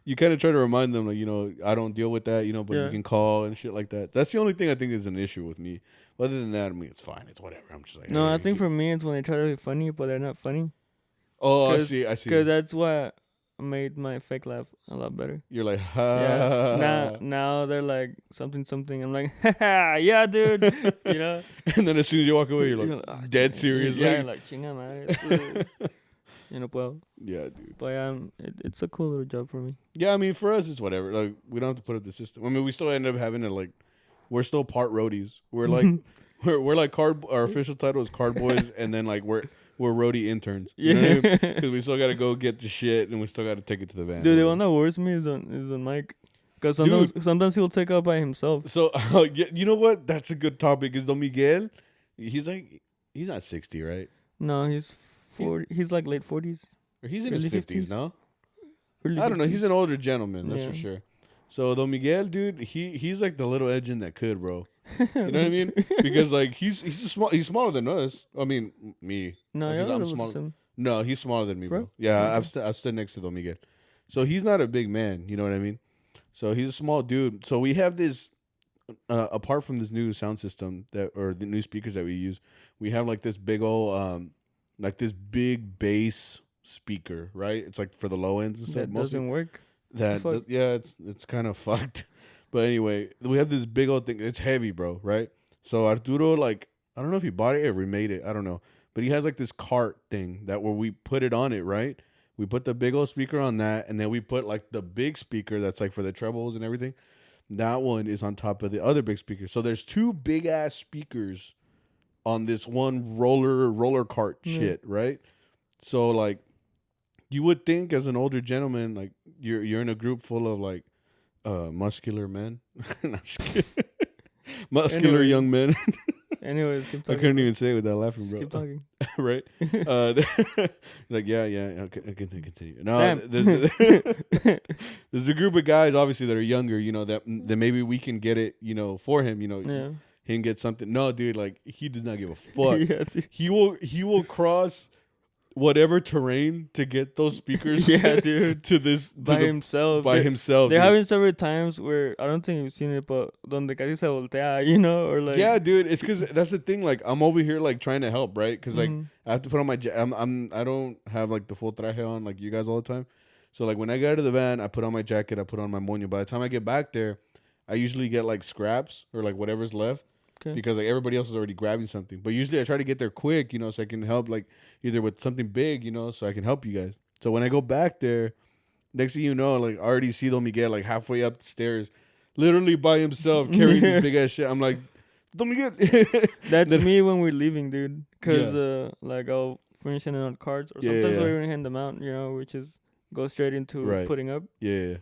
you kind of try to remind them, like, you know, I don't deal with that, you know, but you can call and shit like that. That's the only thing I think is an issue with me. Other than that, I mean, it's fine. It's whatever. I'm just like, no, I think for me, it's when they try to be funny, but they're not funny. Oh, I see. Because that's what made my fake laugh a lot better. You're like, ha. Yeah. Now they're like something. I'm like, ha, yeah, dude. You know. And then as soon as you walk away, you're like, dead serious. Yeah, like chinga madre. You know, well. Yeah, dude. But it's a cool little job for me. Yeah, I mean, for us, it's whatever. Like, we don't have to put up the system. I mean, we still end up having to like, we're still part roadies. We're like, we're like our official title is card boys, and then like we're roadie interns. You know what I mean? Because we still got to go get the shit, and we still got to take it to the van. Dude, the one that worries me is on Mike. Because sometimes he'll take out by himself. So yeah, you know what? That's a good topic. Is Don Miguel? He's not 60, right? No, he's 40. He's like late 40s. Or he's in his 50s, no? Early I don't know. 50s. He's an older gentleman, that's for sure. So Don Miguel, dude, he's like the little engine that could, bro. You know what I mean? Because like he's smaller than us. I mean, me. No, like, I'm small. No, he's smaller than me, bro. Yeah, okay. I've stood next to Don Miguel. So he's not a big man. You know what I mean? So he's a small dude. So we have this. Apart from this new sound system or the new speakers that we use, we have like this big old like this big bass speaker, right? It's like for the low ends and stuff. That doesn't work. Yeah, it's kind of fucked. But anyway, we have this big old thing. It's heavy, bro, right? So Arturo, like, I don't know if he bought it or remade it. I don't know. But he has like this cart thing that where we put it on it, right? We put the big old speaker on that, and then we put like the big speaker that's like for the trebles and everything. That one is on top of the other big speaker. So there's two big ass speakers on this one roller cart shit, right? So like you would think as an older gentleman, like you're in a group full of like muscular men. Muscular young men. Anyways, keep talking. I couldn't even say it without laughing, bro. Keep talking. Right? Like, yeah. Okay, continue. No, there's a group of guys, obviously, that are younger, you know, that maybe we can get it, you know, for him, you know. Yeah. He can get something. No, dude, like, he does not give a fuck. Yeah, dude. He will cross whatever terrain to get those speakers dude. to this by himself. They're having several times where I don't think you've seen it, but donde casi se voltea, you know, or like yeah, dude. It's because that's the thing. Like I'm over here like trying to help, right? Because like I have to put on my I don't have like the full traje on like you guys all the time. So like when I get out of the van, I put on my jacket, I put on my moño. By the time I get back there, I usually get like scraps or like whatever's left. Okay. Because like everybody else is already grabbing something, but usually I try to get there quick, you know, so I can help like either with something big, you know, so I can help you guys. So when I go back there, next thing you know, like I already see Don Miguel like halfway up the stairs, literally by himself carrying this big ass shit. I'm like, Don Miguel. That's me when we're leaving, dude. Cause like I'll finish handing out cards, or sometimes I'll even hand them out, you know, which is go straight into putting up. Yeah.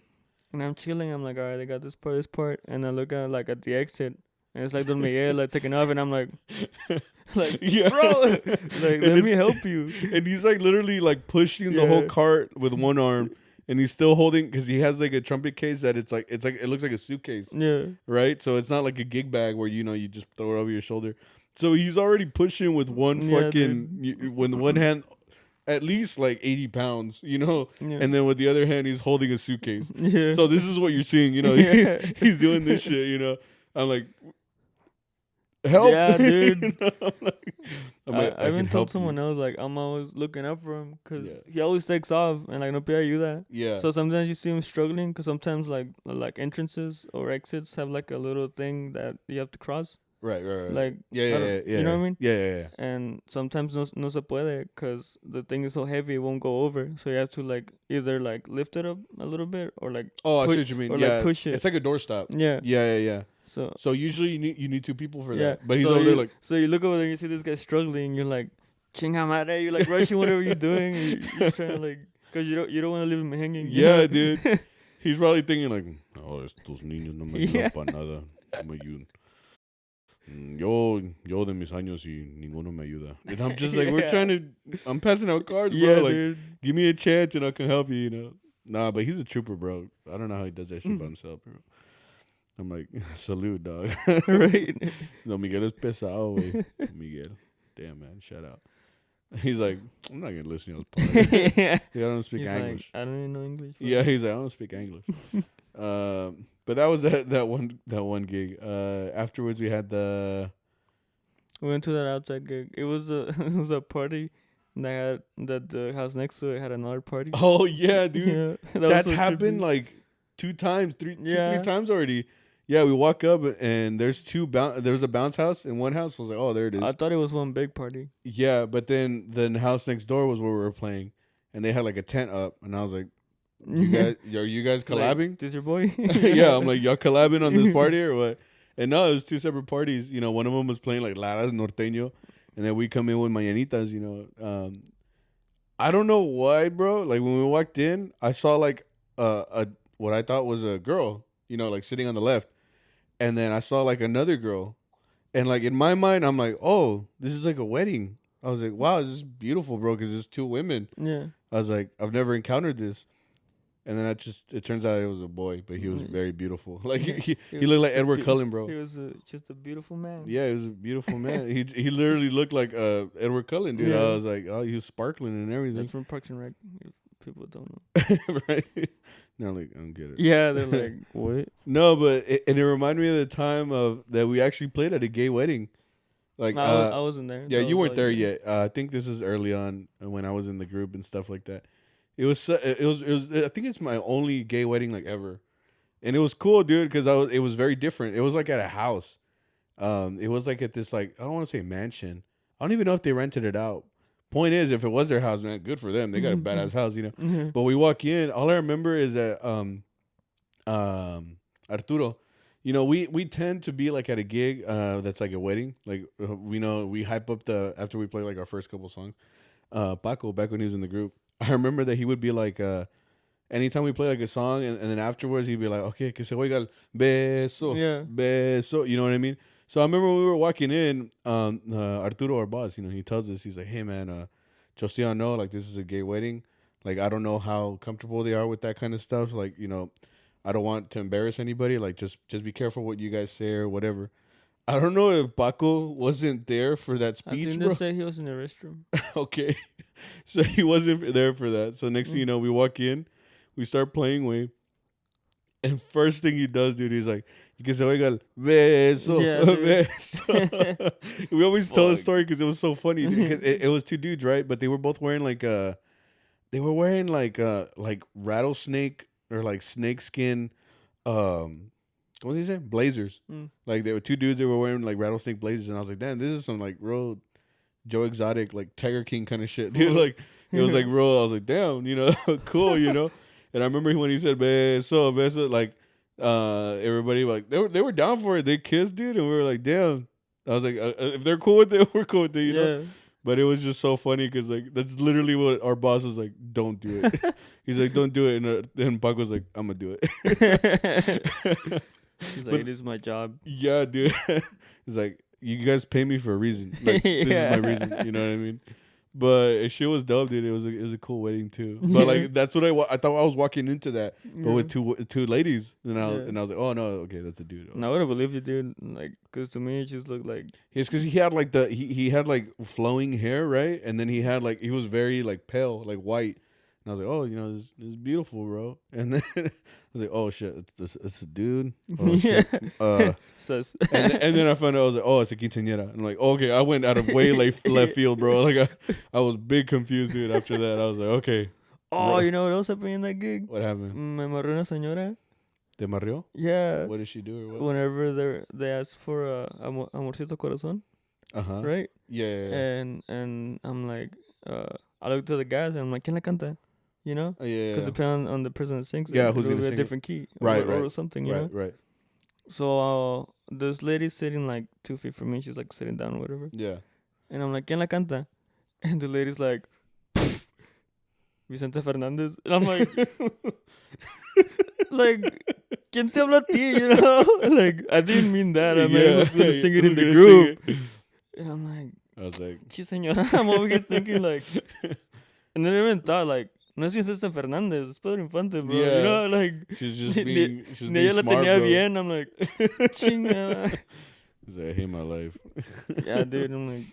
And I'm chilling. I'm like, all right, I got this part, and I look at like at the exit. And it's like Don Miguel like taking off, and I'm like yeah, bro, like let me help you. And he's like literally like pushing the whole cart with one arm, and he's still holding because he has like a trumpet case that it looks like a suitcase. Yeah, right. So it's not like a gig bag where you just throw it over your shoulder. So he's already pushing with one with one hand, at least like 80 pounds, you know, and then with the other hand he's holding a suitcase. Yeah. So this is what you're seeing, you know. He's doing this shit, you know. I'm like, help. Yeah, dude. I even told someone else, like, I'm always looking up for him because he always takes off and, like, no pay ayuda. Yeah. So sometimes you see him struggling because sometimes, like entrances or exits have, like, a little thing that you have to cross. Right. Like, yeah. You know what I mean? Yeah. And sometimes no se puede because the thing is so heavy it won't go over. So you have to, like, either, like, lift it up a little bit or, like, I see what you mean. Or, like, push it. It's like a doorstop. Yeah. Yeah. So usually you need two people for that. But he's over there like. So you look over there and you see this guy struggling. And you're like, chinga madre. You're like rushing whatever you're doing. You're trying to like, because you don't want to leave him hanging. Yeah, dude. He's probably thinking like, oh, estos niños no me ayudan para nada. No me ayudan. Yo de mis años y ninguno me ayuda. And I'm just like, I'm passing out cards, bro. Like, dude. Give me a chance and I can help you, you know. Nah, but he's a trooper, bro. I don't know how he does that shit by himself, bro. I'm like, salute, dog. Right. No, Miguel es pesado, güey. Miguel. Damn, man. Shout out. He's like, I'm not going to listen to those podcasts. I don't speak English. Like, I don't even know English. Bro. Yeah, he's like, I don't speak English. But that was that one gig. Afterwards, we had we went to that outside gig. It was a party. That the house next to it had another party. Oh, yeah, dude. Yeah, that's so happened trippy. Like 2 times, three times already. Yeah, we walk up and there's there's a bounce house in one house. I was like, oh, there it is. I thought it was one big party. Yeah, but then the house next door was where we were playing, and they had like a tent up, and I was like, are you guys collabing? Like, this your boy? Yeah, I'm like, y'all collabing on this party or what? And no, it was 2 separate parties. You know, one of them was playing like Laras Norteño, and then we come in with Mañanitas, you know. I don't know why, bro. Like when we walked in, I saw like a what I thought was a girl. you know, like sitting on the left. And then I saw like another girl. And like in my mind, I'm like, oh, this is like a wedding. I was like, wow, this is beautiful, bro, because there's two women. Yeah. I was like, I've never encountered this. And then it turns out it was a boy, but he was very beautiful. Like he looked like Edward Cullen, bro. He was just a beautiful man. Yeah, he was a beautiful man. He literally looked like Edward Cullen, dude. Yeah. I was like, oh, he was sparkling and everything. That's from Parks and Rec. If people don't know, right? They're like, I don't get it. Yeah, they're like, what? No, but it reminded me of the time that we actually played at a gay wedding. Like, I wasn't there. Yeah, you weren't there yet. I think this is early on when I was in the group and stuff like that. It was. I think it's my only gay wedding like ever, and it was cool, dude. Because it was very different. It was like at a house. It was like at this like I don't want to say mansion. I don't even know if they rented it out. Point is, if it was their house, man, good for them. They got a badass house, you know. Mm-hmm. But we walk in. All I remember is that Arturo. You know, we tend to be like at a gig that's like a wedding. Like we know we hype up after we play like our first couple songs. Paco, back when he was in the group. I remember that he would be like, anytime we play like a song, and then afterwards he'd be like, okay, que se oiga el beso, beso, you know what I mean? So I remember when we were walking in, Arturo, our boss, you know, he tells us, he's like, hey man, just so y'all know, like this is a gay wedding. Like I don't know how comfortable they are with that kind of stuff. So, like, you know, I don't want to embarrass anybody. Like just be careful what you guys say or whatever. I don't know if Paco wasn't there for that speech, I think they said he was in the restroom. Okay. So he wasn't there for that. So next thing you know, we walk in, we start playing Way. And first thing he does, dude, he's like, you can say, oiga el beso, beso. We always tell the story because it was so funny. It was two dudes, right? But they were both wearing like rattlesnake or like snake skin, what did he say? Blazers. Like, there were two dudes that were wearing, like, rattlesnake blazers. And I was like, damn, this is some, like, real Joe Exotic, like, Tiger King kind of shit. Dude, like, it was, like, real. I was like, damn, you know, cool, you know? And I remember when he said, beso, like, everybody, like, they were down for it. They kissed, dude. And we were like, damn. I was like, if they're cool with it, we're cool with it, you know? But it was just so funny because, like, that's literally what our boss is like, don't do it. He's like, don't do it. And then Pac was like, I'm going to do it. He's like, it is my job. Yeah, dude. He's like, you guys pay me for a reason. Like, this is my reason. You know what I mean? But shit was dope, dude. It was a cool wedding too. But like, that's what I thought I was walking into that, but with two ladies, and I was like, oh no, okay, that's a dude. No, I would have believed you, dude. Like, cause to me it just looked like it's because he had like he had like flowing hair, right? And then he was very like pale, like white. And I was like, oh, you know, this is beautiful, bro. And then I was like, oh shit, it's a dude. Oh shit. And then I found out, I was like, oh, it's a quinceañera. And I'm like, okay, I went out of way left field, bro. Like I was big confused, dude. After that, I was like, okay. Oh, bro. You know what else happened in that gig? What happened? Me marrió una señora. ¿Te marrió? Yeah. What did she do or what? Whenever they asked for amorcito corazón. Right? Yeah. And I'm like, I looked to the guys and I'm like, ¿quién la canta? You know? Because depending on the person that sings, who's going to sing a different key, right, or something, you know? Right. So this lady sitting like 2 feet from me, she's like sitting down or whatever. Yeah. And I'm like, ¿quién la canta? And the lady's like, Vicente Fernandez. And I'm like, ¿quién te habla a ti? You know? Like, I didn't mean that. I mean, who's going to sing it in the group? And I'm like, I was like, sí, señora. I'm over here thinking like, and then I even thought like, no es Vicente Fernandez, es Pedro Infante, bro. Yeah. You know, like, she's just being ella smart, la tenía bro. bien. I'm like, chinga. He's like, I hate my life. Yeah, dude. I'm like,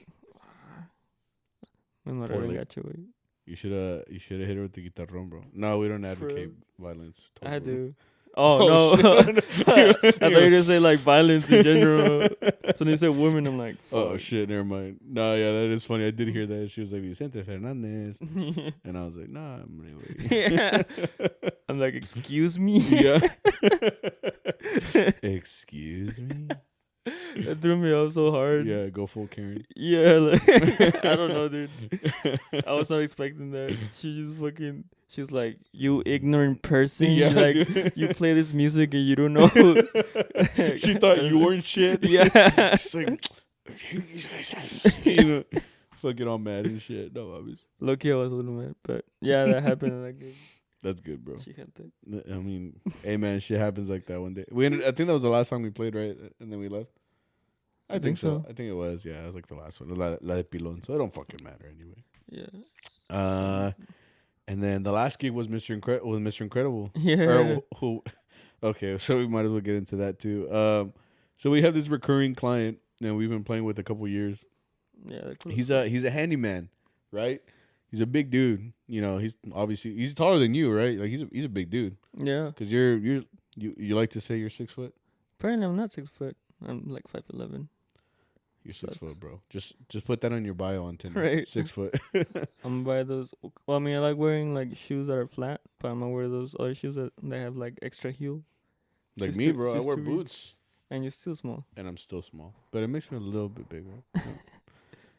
me marré gacho, güey. You should have hit her with the guitarrón, bro. No, we don't advocate violence. I do. Oh no. I thought you were gonna say like violence in general. So when you said women, I'm like, fuck. Oh shit, never mind. No, yeah, that is funny. I did hear that. She was like, Vicente Fernandez. And I was like, nah, I'm really. Yeah. I'm like, excuse me? Yeah. Excuse me? That threw me off so hard. Yeah, go full Karen. Yeah, like, I don't know, dude. I was not expecting that. She's like, you ignorant person. Yeah, like, dude. You play this music and you don't know. She thought you weren't shit. Yeah. She's like, you know, fucking all mad and shit. No, obviously. Low-key, I was a little mad. But yeah, that happened in that game. That's good, bro. Fíjate. I mean, hey man, shit happens like that one day. I think that was the last song we played, right? And then we left. I think so. I think it was. Yeah, it was like the last one. La de Pilon. So it don't fucking matter anyway. Yeah. And then the last gig was Mr. Incredible. Yeah. Okay, so we might as well get into that too. So we have this recurring client, and we've been playing with a couple years. Yeah. Cool. He's a handyman, right? He's a big dude. You know, he's taller than you, right? Like he's a big dude. Yeah. Because you like to say you're 6 foot. Apparently, I'm not 6 foot. I'm like 5'11". You're 6 foot, bro. Just put that on your bio on Tinder. Right. 6 foot. I'm gonna buy those. Well, I mean, I like wearing like shoes that are flat, but I'm gonna wear those other shoes that have like extra heel. Like me, bro. I wear boots. And you're still small. And I'm still small, but it makes me a little bit bigger.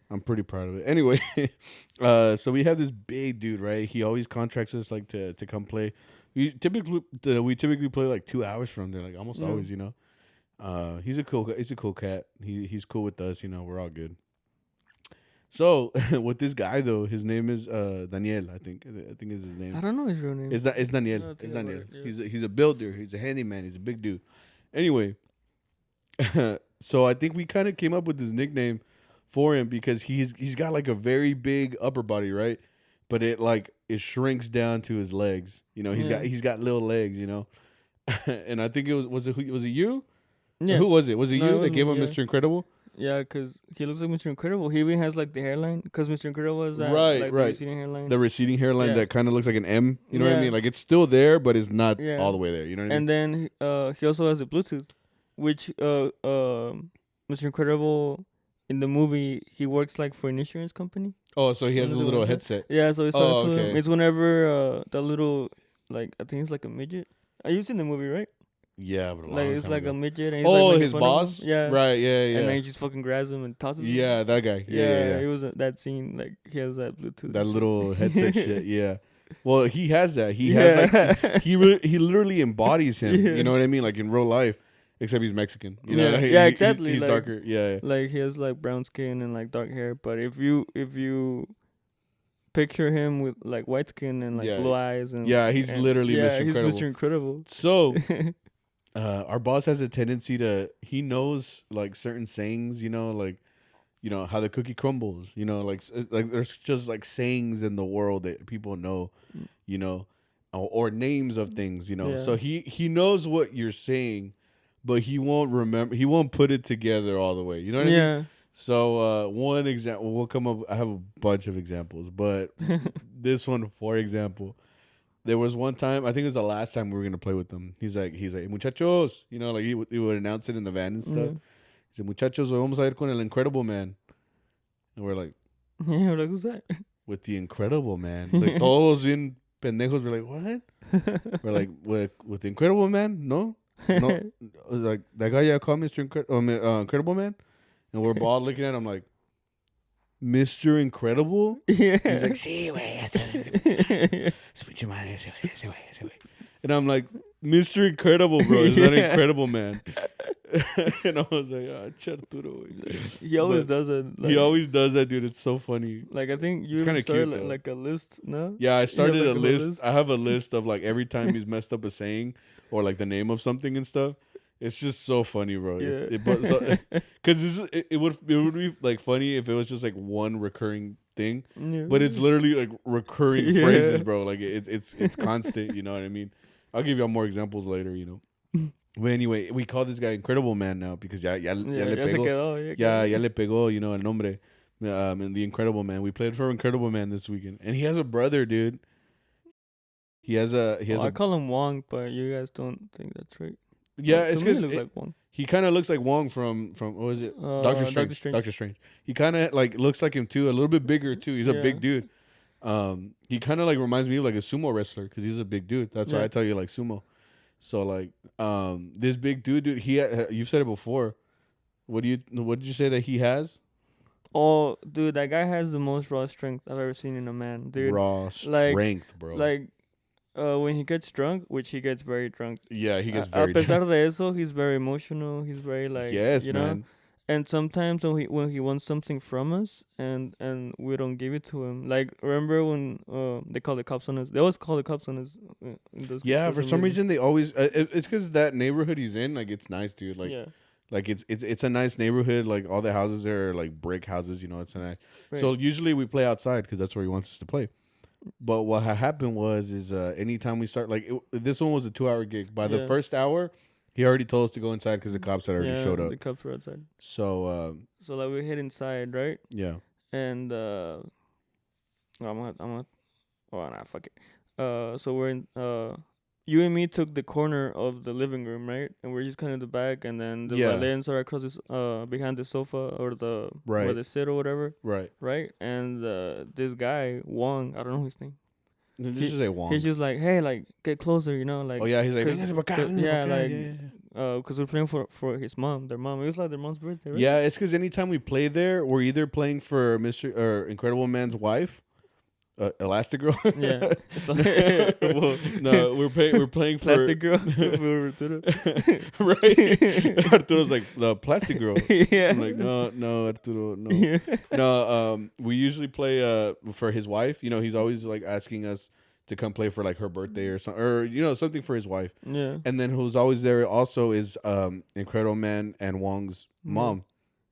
I'm pretty proud of it. Anyway, so we have this big dude, right? He always contracts us like to come play. We typically play like 2 hours from there, like almost always, you know. He's a cool cat. He's cool with us, you know. We're all good. So with this guy though, his name is Daniel. I think is his name. I don't know his real name. It's Daniel. No, it's Daniel. Yeah. He's a builder. He's a handyman. He's a big dude. Anyway, so I think we kind of came up with this nickname for him because he's got like a very big upper body, right? But it shrinks down to his legs. You know, he's got little legs, you know. And I think was it you? Yeah. Or who was it? Was it you that gave him Mr. Incredible? Yeah, because he looks like Mr. Incredible. He even has like the hairline, because Mr. Incredible is that right. The receding hairline. The receding hairline that kind of looks like an M. You know what I mean? Like it's still there, but it's not all the way there. You know what I mean? And then he also has the Bluetooth, which Mr. Incredible in the movie he works like for an insurance company. Oh, so he has a little headset. Yeah, so it's him. It's whenever the little I think it's like a midget. You've seen the movie, right? Yeah, but it's like a midget. And he's his boss. Yeah, right. Yeah. And then he just fucking grabs him and tosses him. Yeah, that guy. Yeah. It was that scene. Like he has that Bluetooth. That little headset shit. Yeah. Well, he has that. He has he literally embodies him. Yeah. You know what I mean? Like in real life, except he's Mexican. You know? Exactly. He's darker. Yeah. Like he has like brown skin and like dark hair. But if you picture him with like white skin and like blue eyes and he's literally Mr. Incredible. He's Mr. Incredible. So. Our boss has a tendency he knows like certain sayings, you know, like, you know, how the cookie crumbles, you know, like there's just like sayings in the world that people know, you know, or names of things, you know. Yeah. So he knows what you're saying, but he won't put it together all the way. You know what I mean? So one example, we'll come up. I have a bunch of examples, but this one, for example. There was one time, I think it was the last time we were gonna play with them. He's like, muchachos, you know, like he would announce it in the van and stuff. He said, muchachos, hoy vamos a ir con el Incredible Man, and we're like, we're like, who's that? With the Incredible Man. Like todos bien pendejos. We're like, what? We're like, with the Incredible Man? No. It was like that guy you called Mr. Incredible Man, and we're all looking at him like, Mr. Incredible? Yeah. He's like, sí, güey. Ese güey. And I'm like, Mr. Incredible, bro. Is that Incredible Man? And I was like, Charturo. He always does it. He always does that, dude. It's so funny. Like, I think you started cute, like a list, no? Yeah, I started a list. I have a list of like every time he's messed up a saying or like the name of something and stuff. It's just so funny, bro. Yeah. Because it would be like funny if it was just like one recurring thing, but it's literally like recurring phrases, bro. Like it's constant. You know what I mean? I'll give y'all more examples later. You know. But anyway, we call this guy Incredible Man now because ya le pegó. Ya le pegó. You know, el nombre. And the Incredible Man. We played for Incredible Man this weekend, and he has a brother, dude. I call him Wong, but you guys don't think that's right. Yeah, it's because like he kind of looks like Wong from what was it? Doctor Strange. Doctor Strange. He kind of like looks like him too, a little bit bigger too. He's a big dude. He kind of like reminds me of like a sumo wrestler because he's a big dude. That's why I tell you like sumo. So like this big dude, you've said it before. What did you say that he has? Oh, dude, that guy has the most raw strength I've ever seen in a man, dude. Raw strength, bro. Like. When he gets drunk, which he gets very drunk. Yeah, he gets very drunk. A pesar de eso, he's very emotional. He's very like, yes, you know? Man. And sometimes when he wants something from us and we don't give it to him, like remember when they call the cops on us? They always call the cops on us. In those Yeah, for some reason they always. It's because that neighborhood he's in, like it's nice, dude. Like, yeah. like it's a nice neighborhood. Like all the houses there are like brick houses. You know, it's a nice. Right. So usually we play outside because that's where he wants us to play. But what happened is anytime we start, like this one was a 2-hour gig. By the first hour, he already told us to go inside because the cops had already showed up. The cops were outside. So so like we hit inside, right? Yeah. And I'm gonna oh nah, fuck it. So we're in you and me took the corner of the living room, right? And we're just kind of in the back, and then the violins are across this behind the sofa or the where they sit or whatever. Right. And this guy Wong, I don't know his name. This is a Wong. He's just like, hey, like get closer, you know, like. Oh yeah, he's like, because we're playing for his mom, their mom. It was like their mom's birthday, right? Yeah, it's because anytime we play there, we're either playing for Mr. or Incredible Man's wife, Elastic Girl. Yeah. No, we're playing for Plastic Girl. Arturo. Right. Arturo's like the Plastic Girl. Yeah. I'm like, no, Arturo, no. Yeah. No, we usually play for his wife. You know, he's always like asking us to come play for like her birthday or something, or you know, something for his wife. Yeah. And then who's always there also is Incredible Man and Wong's mom.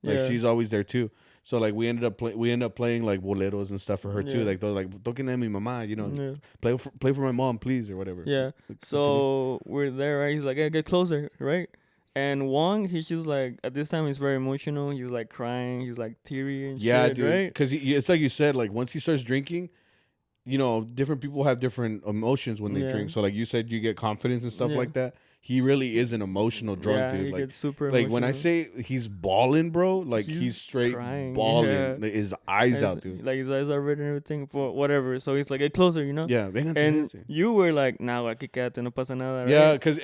Like she's always there too. So like we end up playing like boleros and stuff for her too. Like they're like toquen a mi mamá, you know, play for my mom, please, or whatever. Yeah. Like, so we're there, right? He's like, hey, get closer, right? And Wong, he's just like at this time he's very emotional. He's like crying. He's like teary and shit, dude. Right? Because it's like you said, like once he starts drinking, you know, different people have different emotions when they drink. So like you said, you get confidence and stuff like that. He really is an emotional drunk dude. He like gets super like emotional. when I say he's balling, bro, like he's straight crying. Balling. Yeah. Like, his eyes out, dude. Like his eyes are red and everything for whatever. So he's like, get closer, you know? Yeah. And you were like, nah, aquí quédate, no pasa nada, right? Yeah, because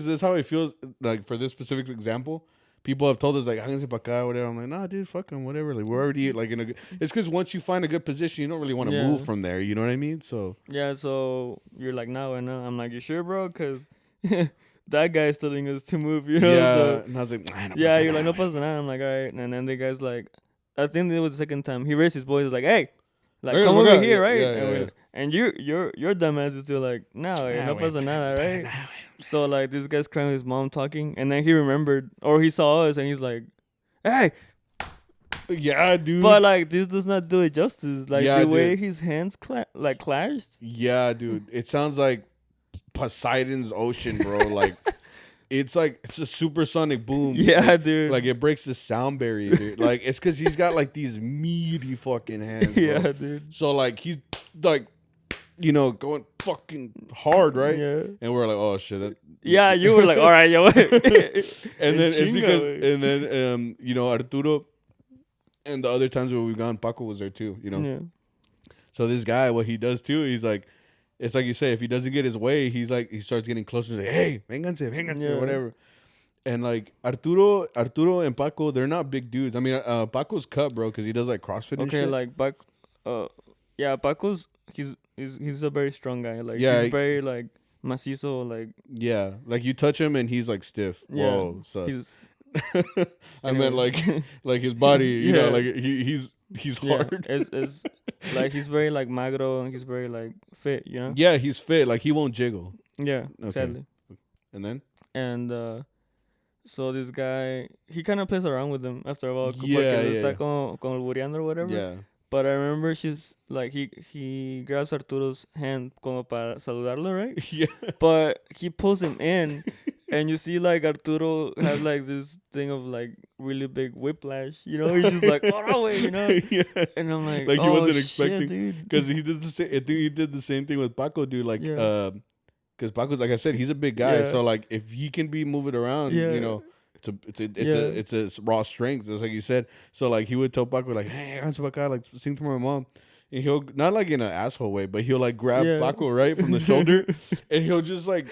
that's how it feels. Like for this specific example, people have told us like, háganse pa' acá, whatever. I'm like, nah, dude, fuck him, whatever. Like we're already like in a good. It's because once you find a good position, you don't really want to move from there. You know what I mean? So yeah. So you're like, no, I know. I'm like, you sure, bro? Because that guy's telling us to move, you know? Yeah, so, and I was like, nah, no yeah, you're like, no pasa nada. I'm like, all right. And then the guy's like, I think it was the second time. He raised his voice. He was like, hey, like, come over here, right? Yeah. And your dumbass is still like, no, no pasa nada, right? So, like, this guy's crying with his mom talking. And then he remembered, or he saw us, and he's like, hey. Yeah, dude. But, like, this does not do it justice. Like, the way his hands clashed. Yeah, dude. It sounds like Poseidon's ocean, bro. Like it's a supersonic boom. Yeah, like, dude. Like it breaks the sound barrier, dude. Like it's because he's got like these meaty fucking hands. Yeah, bro. dude. So like he's like, you know, going fucking hard, right? Yeah. And we're like, oh shit. Yeah, you were like, all right, yo. And then it's because you know, Arturo and the other times where we've gone, Paco was there too. You know. Yeah. So this guy, what he does too, he's like. It's like you say, if he doesn't get his way, he starts getting closer. He's like, hey, vénganse, whatever. And like Arturo and Paco, they're not big dudes. I mean, Paco's cut, bro, because he does like CrossFit and shit. Okay, like Paco's he's a very strong guy. Like he's very like macizo, like like you touch him and he's like stiff. Yeah. Whoa, sus. I meant like his body, you know, like he's hard. It's like he's very like magro and he's very like fit, you know. Yeah, he's fit. Like he won't jiggle. Yeah, exactly. And then so this guy, he kind of plays around with them after a while. Está con albureando or whatever. Yeah. But I remember she's like he grabs Arturo's hand como para saludarlo, right? Yeah. But he pulls him in, and you see like Arturo have like this thing of like really big whiplash. You know, he's just like, oh no way, you know. Yeah. And I'm like he wasn't expecting, dude. Because he did the same. I think he did the same thing with Paco, dude. Like, because Paco's like I said, he's a big guy. So like, if he can be moving around, you know. It's a raw strength, just like you said. So like he would tell Paco like, hey, like sing to my mom, and he'll not like in an asshole way, but he'll like grab Paco right from the shoulder, and he'll just like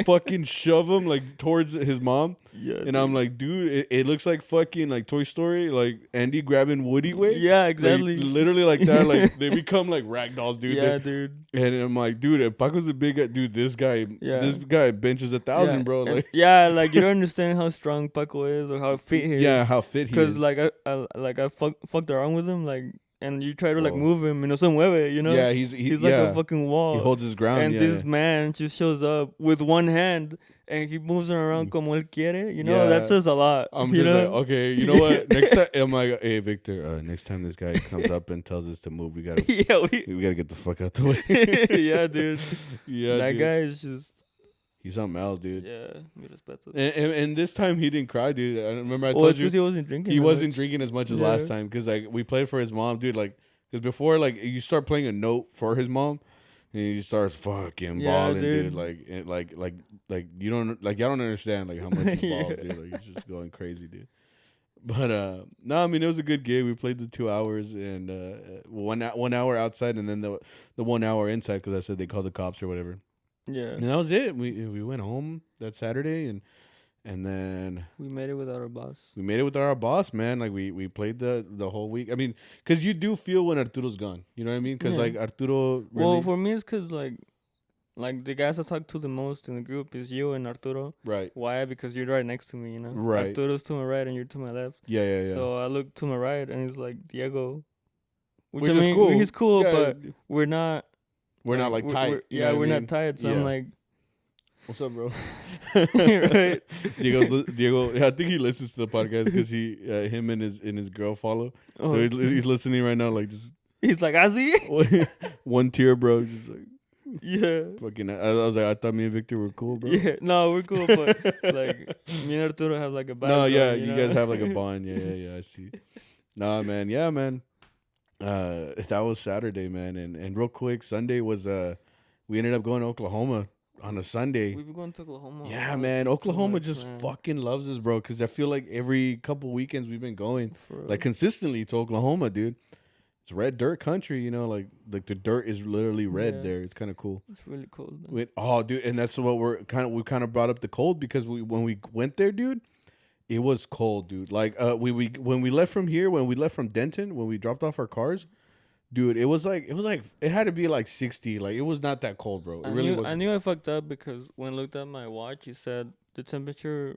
fucking shove him like towards his mom. Yeah, and dude. I'm like, dude, it looks like fucking like Toy Story, like Andy grabbing Woody way. Yeah, exactly. Like, literally like that. Like they become like ragdolls, dude. Yeah, dude. And I'm like, dude, if Paco's a big guy, dude, this guy benches 1,000, bro. Like, like you don't understand how strong Paco is or how fit he is. Yeah, how fit he is. Because like I fucked around with him, like, and you try to like move him, no se mueve, you know. Yeah, he's like a fucking wall. He holds his ground. And this man just shows up with one hand. And he moves around como él quiere, you know. That says a lot. I'm just like, okay, you know what? Next time, I'm like, hey Victor, next time this guy comes up and tells us to move, we gotta, we gotta get the fuck out the way. Yeah, dude. Yeah, that guy is just. He's something else, dude. Yeah, mi respeto. And this time he didn't cry, dude. I remember I told you he wasn't drinking. He wasn't drinking as much as last time because like we played for his mom, dude. Like, because before like you start playing a note for his mom. And he starts fucking balling, dude. Like you don't like y'all don't understand like how much he balls, dude. Like he's just going crazy, dude. But no, I mean it was a good game. We played the 2 hours and 1 hour outside, and then the 1 hour inside because I said they called the cops or whatever. Yeah, and that was it. We went home that Saturday and then we made it without our boss. We made it without our boss, man. Like we played the whole week. I mean, because you do feel when Arturo's gone. You know what I mean? Because like Arturo. Really, well, for me, it's because like the guys I talk to the most in the group is you and Arturo. Right. Why? Because you're right next to me. You know. Right. Arturo's to my right and you're to my left. Yeah. So I look to my right and it's like Diego, which is cool. He's cool, but we're not. We're not like tight. We're not tight. So I'm like. What's up, bro? Right. Diego. I think he listens to the podcast because him and his girl follow. Oh. So he's listening right now, like just. He's like, I see. One tear, bro. Just like. Yeah. Fucking. I was like, I thought me and Victor were cool, bro. Yeah. No, we're cool, but like me and Arturo have like a bond. No, yeah, you guys have like a bond. Yeah. I see. Nah, man. Yeah, man. That was Saturday, man, and real quick, Sunday was we ended up going to Oklahoma. On a Sunday. We've been going to Oklahoma. Yeah, man. Oklahoma just fucking loves us, bro. Because I feel like every couple weekends we've been going, like, consistently to Oklahoma, dude. It's red dirt country, you know? Like the dirt is literally red there. It's kind of cool. It's really cold. Dude. And that's what we kind of brought up the cold because when we went there, dude, it was cold, dude. Like, when we left from here, when we left from Denton, when we dropped off our cars, dude, it had to be like 60. Like, it was not that cold, bro. It really wasn't. I knew I fucked up because when I looked at my watch, it said the temperature,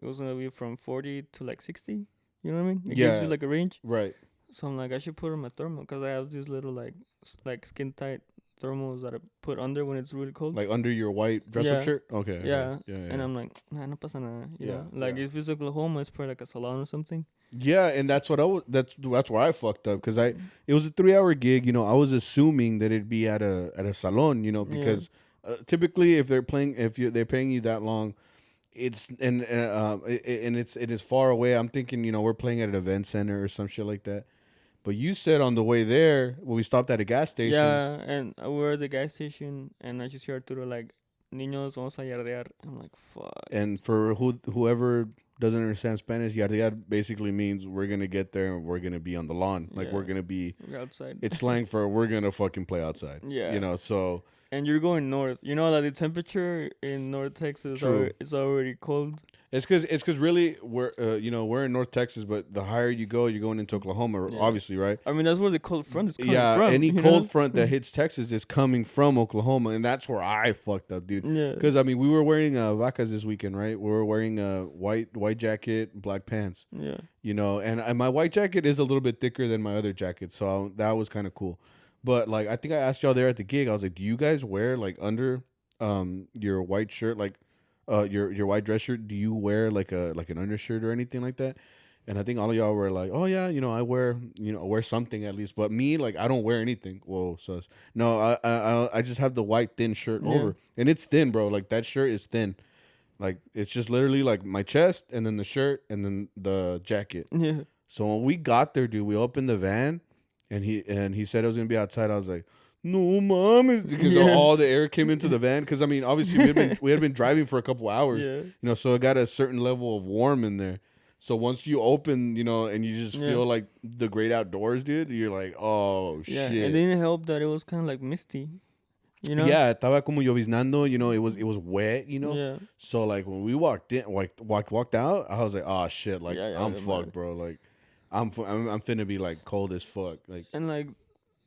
it was going to be from 40 to like 60. You know what I mean? It gives you like a range. Right. So I'm like, I should put on my thermal because I have these little like skin tight thermals that I put under when it's really cold. Like under your white dress-up shirt? Okay. Yeah. And I'm like, nah, no pasa nada. You know? Like if it's Oklahoma, it's probably like a salon or something. Yeah, and that's what that's where I fucked up because it was a 3-hour gig. You know, I was assuming that it'd be at a salon. You know, because typically if they're paying you that long, it is far away. I'm thinking, you know, we're playing at an event center or some shit like that. But you said on the way there when we stopped at a gas station. Yeah, and we were at the gas station, and I just heard Arturo like, "Niños, vamos a yardear." I'm like, "Fuck." And for whoever doesn't understand Spanish, yardear basically means we're gonna get there and we're gonna be on the lawn, like we're gonna be outside. It's slang for we're gonna fucking play outside. Yeah, you know. So. And you're going north. You know that the temperature in North Texas is already cold. It's because really we're in North Texas, but the higher you go, you're going into Oklahoma, obviously, right? I mean, that's where the cold front is coming from. Yeah, any cold front that hits Texas is coming from Oklahoma, and that's where I fucked up, dude. Yeah. Because I mean, we were wearing vacas this weekend, right? We were wearing a white jacket, black pants. Yeah. You know, and my white jacket is a little bit thicker than my other jacket, so that was kind of cool. But like, I think I asked y'all there at the gig. I was like, "Do you guys wear like under your white shirt, like your white dress shirt? Do you wear like an undershirt or anything like that?" And I think all of y'all were like, "Oh yeah, you know, I wear something at least." But me, like, I don't wear anything. Whoa, sus. No, I just have the white thin shirt over, and it's thin, bro. Like that shirt is thin. Like it's just literally like my chest, and then the shirt, and then the jacket. Yeah. So when we got there, dude, we opened the van. And he said it was gonna be outside. I was like, "No, mom," because all the air came into the van. Because I mean, obviously we had been driving for a couple hours, you know, so it got a certain level of warm in there. So once you open, you know, and you just feel like the great outdoors, dude, you're like, oh shit. Yeah, it didn't help that it was kind of like misty. You know? Yeah, estaba como lloviznando, you know, it was wet, you know. Yeah. So like when we walked out, I was like, oh shit, like I'm fucked, bro. Like I'm finna be like cold as fuck. Like and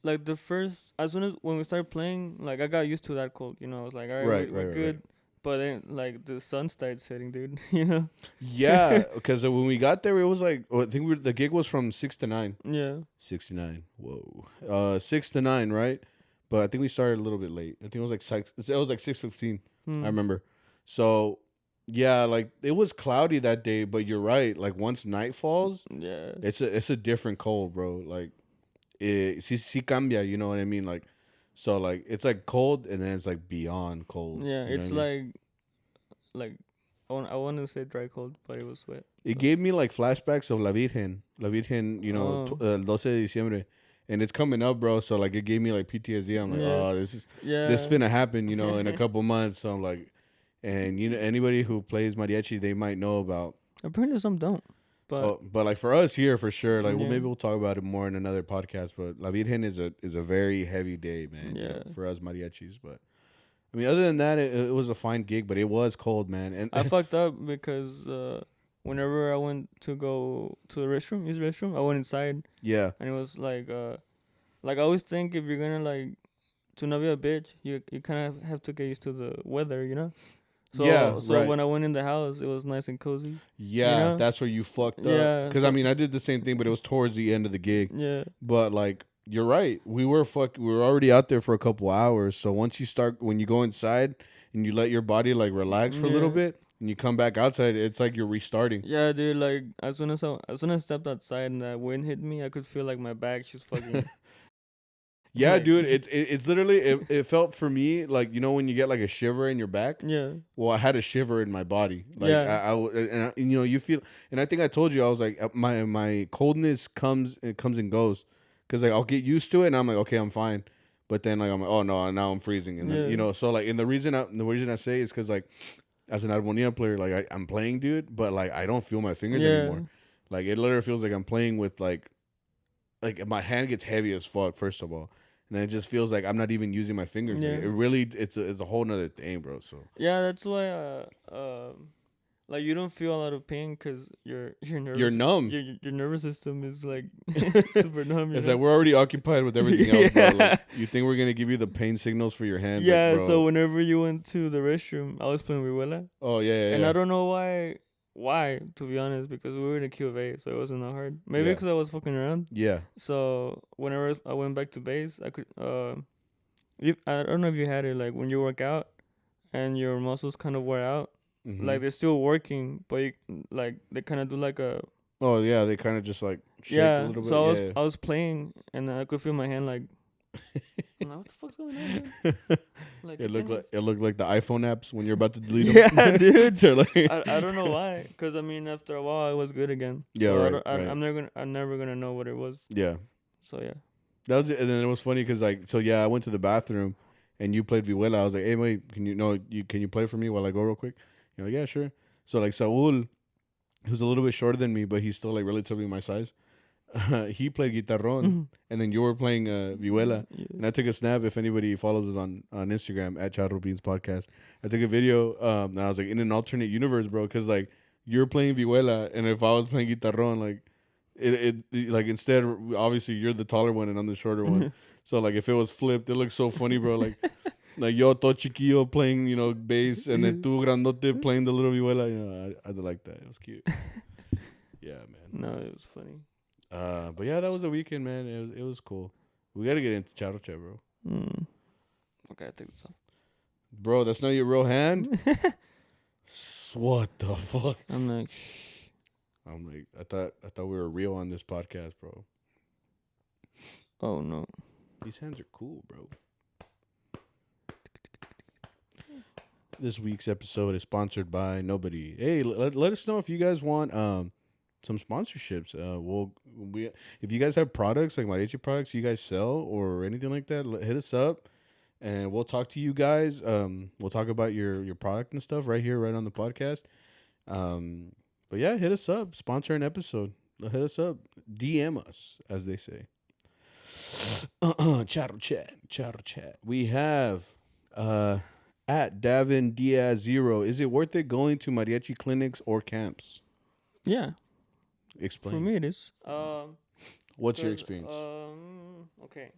like the first, as soon as when we started playing, like I got used to that cold, you know. I was like, all right, we're good. Right. But then like the sun started setting, dude. You know. Yeah, because when we got there, it was like I think the gig was from 6 to 9. Yeah. 6 to 9. Whoa. 6 to 9, right? But I think we started a little bit late. I think it was like 6:15. I remember. So yeah, like it was cloudy that day, but you're right. Like once night falls, yeah, it's a different cold, bro. Like si cambia, you know what I mean? Like so like it's like cold and then it's like beyond cold. Yeah, it's like I want to say dry cold, but it was wet. It gave me like flashbacks of La Virgen, you know, 12 de diciembre. And it's coming up, bro. So like it gave me like PTSD. I'm like, oh, this finna happen, you know, in a couple months. So I'm like, and you know, anybody who plays mariachi, they might know about. Apparently, some don't. But like for us here, for sure. Like, well, maybe we'll talk about it more in another podcast. But La Virgen is a very heavy day, man. Yeah. You know, for us mariachis, but I mean, other than that, it was a fine gig, but it was cold, man. And I fucked up because whenever I went to go to the restroom, use the restroom, I went inside. Yeah. And it was like I always think if you're gonna like to not be a bitch, you kind of have to get used to the weather, you know. So when I went in the house, it was nice and cozy. Yeah, you know? That's where you fucked up. Yeah. Because I mean, I did the same thing, but it was towards the end of the gig. Yeah. But like, you're right. We were already out there for a couple hours. So once when you go inside and you let your body like relax for a little bit. And you come back outside, it's like you're restarting. Yeah, dude. Like as soon as I stepped outside and that wind hit me, I could feel like my back just fucking. Yeah, dude. It's literally it felt for me like, you know, when you get like a shiver in your back. Yeah. Well, I had a shiver in my body. Like I you know, you feel, and I think I told you I was like my coldness comes and goes, because like I'll get used to it and I'm like, okay, I'm fine. But then like I'm like, oh no, now I'm freezing, and then, you know, so like, and the reason I say is because like, as an armonía player, like I'm playing, dude, but like I don't feel my fingers anymore. Like it literally feels like I'm playing with like my hand gets heavy as fuck, first of all, and then it just feels like I'm not even using my fingers. Yeah. It really it's a whole nother thing, bro. So yeah, that's why like you don't feel a lot of pain because you're nervous. You're numb. Your nervous system is like super numb. It's like we're already occupied with everything else, bro. Like, you think we're gonna give you the pain signals for your hands? Yeah. Like, bro. So whenever you went to the restroom, I was playing Vihuela. Oh yeah. And I don't know why, to be honest, because we were in a Q of A, so it wasn't that hard. Maybe because I was fucking around. Yeah. So whenever I went back to base, I could I don't know if you had it like when you work out and your muscles kind of wear out. Mm-hmm. Like they're still working, but like they kind of do like a. Oh yeah, they kind of just like shake a little bit. So I was playing and I could feel my hand like. What the fuck's going on? Like it looked like the iPhone apps when you're about to delete them. Yeah, dude. They're like I don't know why, because I mean after a while it was good again. Yeah, so right. I'm never gonna know what it was. Yeah. So yeah. That was it, and then it was funny because like I went to the bathroom, and you played Vihuela. I was like, hey wait, can you play for me while I go real quick? You're like, yeah, sure. So like Saul, who's a little bit shorter than me, but he's still like relatively my size. He played guitarrón, and then you were playing Vihuela. Yeah. And I took a snap. If anybody follows us on Instagram at CharroBeans podcast, I took a video. And I was like, in an alternate universe, bro, because like you're playing Vihuela, and if I was playing guitarrón, like it like instead, obviously you're the taller one and I'm the shorter one. So like if it was flipped, it looks so funny, bro. Like yo todo chiquillo playing, you know, bass, and then tú grandote playing the little Vihuela. You know, I did like that. It was cute. Yeah, man. No, it was funny. But yeah, that was the weekend, man. It was cool. We gotta get into Charro Chat, bro. Okay, I take this off. Bro, that's not your real hand? What the fuck? I'm like, I thought we were real on this podcast, bro. Oh no. These hands are cool, bro. This week's episode is sponsored by nobody. Hey, let us know if you guys want some sponsorships. If you guys have products like Mariachi products you guys sell or anything like that, hit us up and we'll talk to you guys. We'll talk about your product and stuff right here, right on the podcast. But yeah, hit us up. Sponsor an episode. Hit us up. DM us, as they say. Charro chat. We have at Davin Diaz 0. Is it worth it going to mariachi clinics or camps? Yeah. Explain. For me, it is. What's your experience? Okay.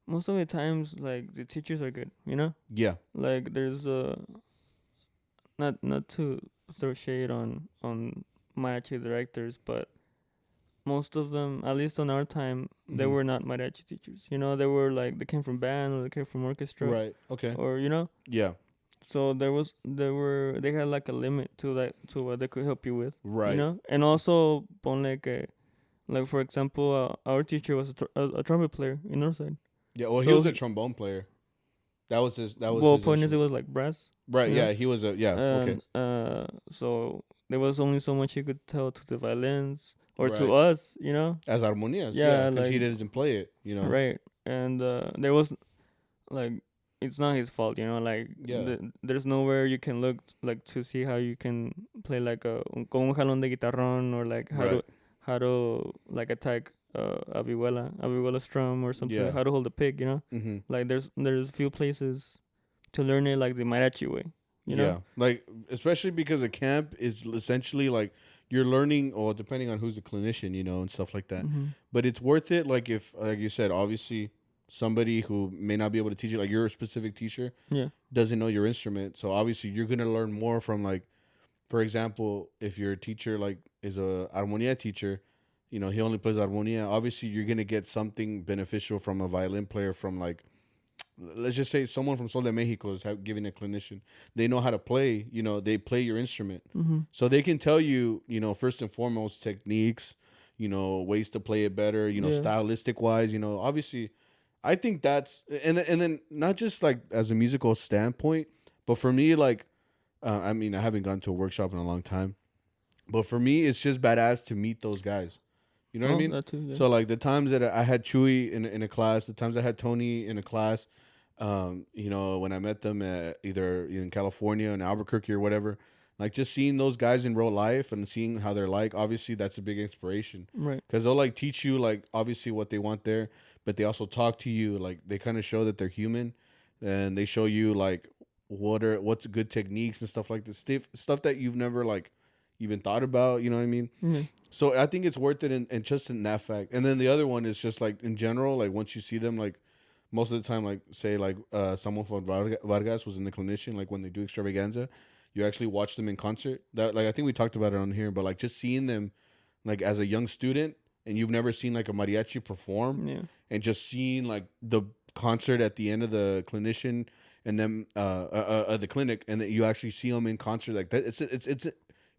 Most of the times, like, the teachers are good, you know? Yeah. Like, there's not to throw shade on mariachi directors, but most of them, at least on our time, they were not mariachi teachers. You know, they were like, they came from band or they came from orchestra. Right. Okay. Or, you know? Yeah. So they had like a limit to what they could help you with. Right. You know? And also, like, for example, our teacher was a trumpet player in Northside. Yeah, well, he was a trombone player. That was his. Well, point is, it was like brass. Right. Yeah, he was a. Yeah. And, okay. So there was only so much he could tell to the violins or to us, you know. As armonias. Yeah, because he didn't play it, you know. Right. And there was, like, it's not his fault, you know. Like, there's nowhere you can look like to see how you can play like con un jalón de guitarrón, or like how to like attack a vihuela strum or something. Like how to hold a pick, you know. Mm-hmm. Like there's few places to learn it like the mariachi way, you know. Yeah, like especially because a camp is essentially like you're learning, or depending on who's the clinician, you know, and stuff like that. Mm-hmm. But it's worth it, like if, like you said, obviously somebody who may not be able to teach you, like your specific teacher, doesn't know your instrument, so obviously you're gonna learn more from, like, for example, if your teacher like is a armonia teacher, you know, he only plays armonia. Obviously, you're gonna get something beneficial from a violin player from, like, let's just say someone from Sol de Mexico is giving a clinician. They know how to play, you know, they play your instrument. Mm-hmm. So they can tell you, you know, first and foremost, techniques, you know, ways to play it better, you know, stylistic wise, you know, obviously I think that's, and then not just like as a musical standpoint, but for me, like, I mean, I haven't gone to a workshop in a long time, but for me, it's just badass to meet those guys. You know what I mean? That too, yeah. So like the times that I had Chewy in a class, the times I had Tony in a class, you know, when I met them either in California, in Albuquerque or whatever, like just seeing those guys in real life and seeing how they're like, obviously that's a big inspiration. Right. Because they'll like teach you like obviously what they want there, but they also talk to you, like they kind of show that they're human, and they show you like what's good techniques and stuff like this, stuff that you've never like even thought about, you know what I mean? Mm-hmm. So I think it's worth it and just in that fact. And then the other one is just like in general, like once you see them, like most of the time, like say like someone from Vargas was in the clinician, like when they do extravaganza, you actually watch them in concert. That, like, I think we talked about it on here, but like just seeing them like as a young student and you've never seen like a mariachi perform, and just seeing like the concert at the end of the clinician and then the clinic, and that you actually see them in concert like that,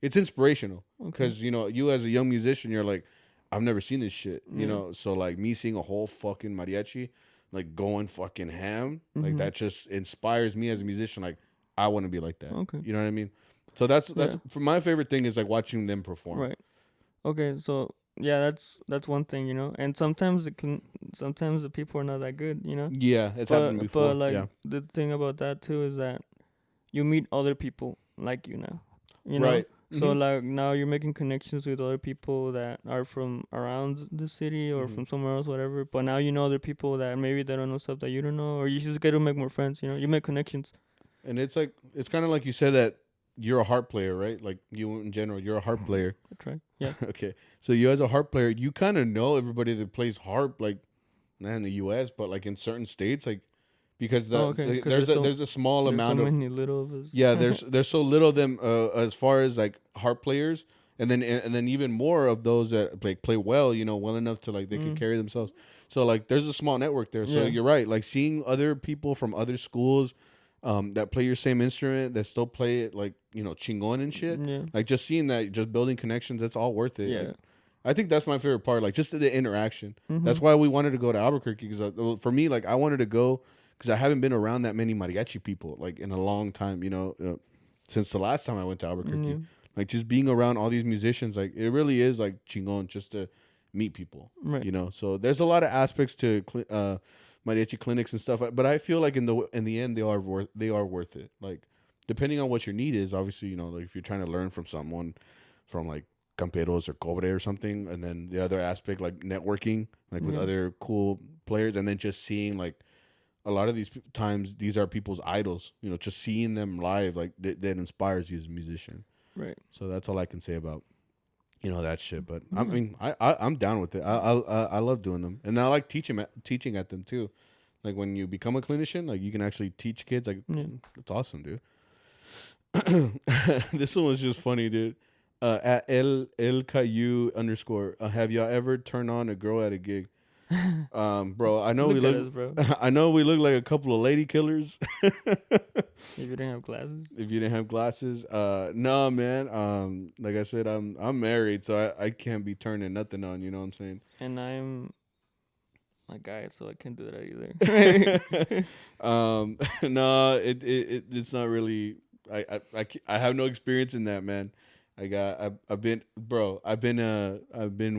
it's inspirational, because you know, you as a young musician, you're like, I've never seen this shit, you know. So like me seeing a whole fucking mariachi like going fucking ham, like that just inspires me as a musician. Like I want to be like that. Okay, you know what I mean? So that's for my favorite thing is like watching them perform. Right. Okay, so yeah, that's one thing, you know. And sometimes the people are not that good, you know. Yeah, it's happened before. But like the thing about that too is that you meet other people like you now, you know. Right. So like now you're making connections with other people that are from around the city or from somewhere else, whatever. But now you know other people that maybe they don't know stuff that you don't know, or you just get to make more friends. You know, you make connections. And it's like, it's kind of like you said that you're a harp player, right? Like you in general, you're a harp player. That's right. Yeah. Okay. So you as a harp player, you kind of know everybody that plays harp, like not in the U.S., but like in certain states, like. Because there's a small amount of many little of us. Yeah, there's so little of them as far as like harp players, and then even more of those that play well, you know, well enough to like they can carry themselves. So like there's a small network there. So you're right, like seeing other people from other schools that play your same instrument, that still play it like, you know, chingon and shit. Yeah. Like just seeing that, just building connections, that's all worth it. Yeah. Like, I think that's my favorite part, like just the interaction. That's why we wanted to go to Albuquerque, because for me, like I wanted to go. Because I haven't been around that many mariachi people, like, in a long time, you know, since the last time I went to Albuquerque. Like, just being around all these musicians, like, it really is, like, chingon just to meet people, you know? So there's a lot of aspects to mariachi clinics and stuff, but I feel like in the end, they are worth it. Like, depending on what your need is, obviously, like if you're trying to learn from someone, from like camperos or cobre or something, and then the other aspect like networking, like with other cool players, and then just seeing like a lot of these times these are people's idols. Just seeing them live, like that inspires you as a musician. Right. So that's all I can say about that shit. But I mean, I'm down with it. I love doing them, and I like teaching at them too. Like when you become a clinician, like you can actually teach kids. Like that's awesome, dude. This one was just funny, dude. At El Caillou _. Have y'all ever turned on a girl at a gig? Bro, I know I know we look like a couple of lady killers. If you didn't have glasses. If you didn't have glasses, no, man. Like I said, I'm married, so I can't be turning nothing on. You know what I'm saying? And I'm a guy, so I can't do that either. No, it's not really. I have no experience in that, man. I've been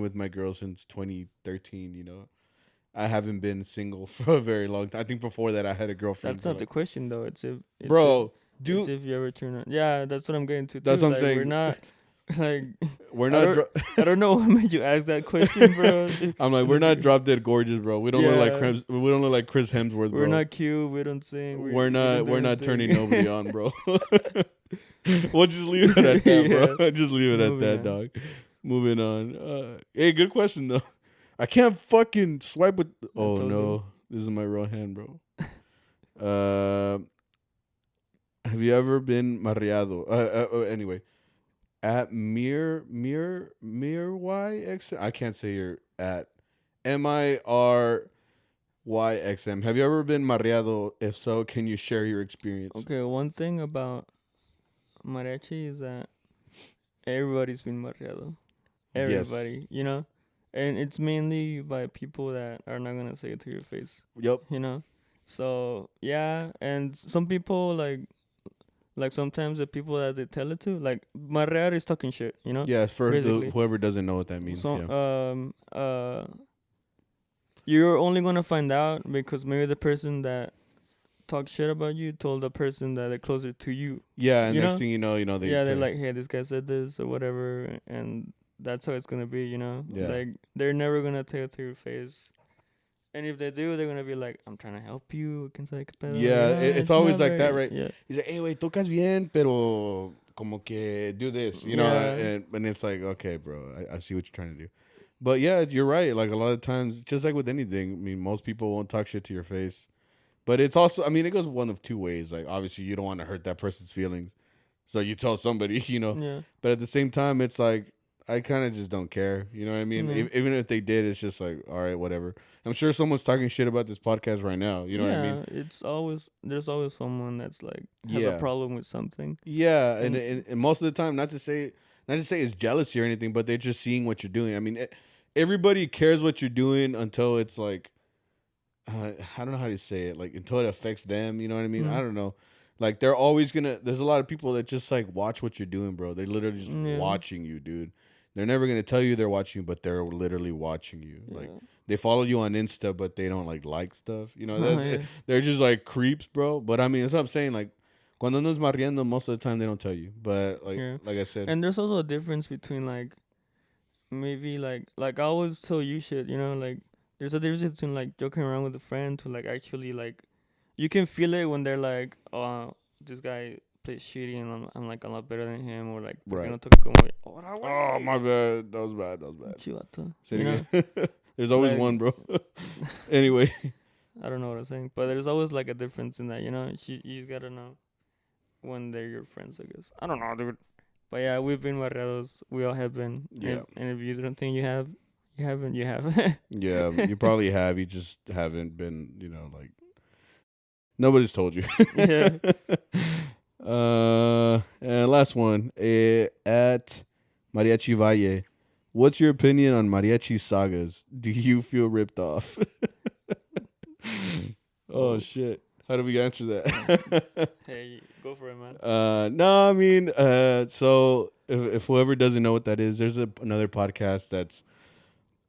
with my girl since 2013. I haven't been single for a very long time. I think before that I had a girlfriend. That's not the question though. It's if you ever turn on. Yeah, that's what I'm getting to. That's what I'm saying. We're not like we're not. I don't know what made you ask that question, bro. I'm like, we're not drop dead gorgeous, bro. We don't look like Chris Hemsworth, bro. We're not cute. We don't sing. We're not turning nobody on, bro. We'll just leave it at that, bro. Just leave it at that, dog. Moving on. Hey, good question though. I can't fucking swipe with. Oh no, this is my real hand, bro. Have you ever been mareado? Anyway, at MirYXM. I can't say you're at MIRYXM. Have you ever been mareado? If so, can you share your experience? Okay, one thing about mariachi is that everybody's been mareado. Everybody, yes. And it's mainly by people that are not gonna say it to your face. Yep. So yeah, and some people like sometimes the people that they tell it to, like marrear is talking shit. Yeah, for whoever doesn't know what that means. So you're only gonna find out because maybe the person that talk shit about you told the person that are closer to you. Yeah, and next thing you know, they're like, hey, this guy said this or whatever, and that's how it's gonna be, Yeah. Like they're never gonna tell it to your face, and if they do, they're gonna be like, I'm trying to help you. Yeah, it's always like that, right? Yeah. He's like, hey, wait, tocas bien, pero como que do this, know, and it's like, okay, bro, I see what you're trying to do. But yeah, you're right. Like a lot of times, just like with anything, I mean, most people won't talk shit to your face. But it's also, I mean, it goes one of two ways. Like, obviously, you don't want to hurt that person's feelings. So you tell somebody, Yeah. But at the same time, it's like, I kind of just don't care. You know what I mean? Even if they did, it's just like, all right, whatever. I'm sure someone's talking shit about this podcast right now. You know what I mean? There's always someone that's like, has a problem with something. Yeah. And most of the time, not to say it's jealousy or anything, but they're just seeing what you're doing. I mean, everybody cares what you're doing until it's like, I don't know how to say it. Like until it affects them, you know what I mean? I don't know. Like they're always there's a lot of people that just like watch what you're doing, bro. They're literally just watching you, dude. They're never gonna tell you they're watching you, but they're literally watching you. Yeah. Like they follow you on Insta, but they don't like stuff. They're just like creeps, bro. But I mean, that's what I'm saying. Like cuando andas marriendo, most of the time they don't tell you. But like I said, and there's also a difference between like maybe like I always tell you shit, like there's a difference between like joking around with a friend to like actually like you can feel it when they're like, oh, this guy plays shitty and I'm like a lot better than him, or like right. Oh my bad, that was bad. Say it again. There's always like, one, bro. Anyway, I don't know what I'm saying, but there's always like a difference in that, you just gotta know when they're your friends, I guess. I don't know, dude. But yeah, we've been marreados. We all have been. Yeah. And if you don't think you have, you haven't. You have. Yeah, you probably have. You just haven't been, like nobody's told you. Yeah. And last one, at Mariachi Valle. What's your opinion on mariachi sagas? Do you feel ripped off? Oh shit. How do we answer that? Hey, go for it, man. No, I mean, so if whoever doesn't know what that is, there's another podcast that's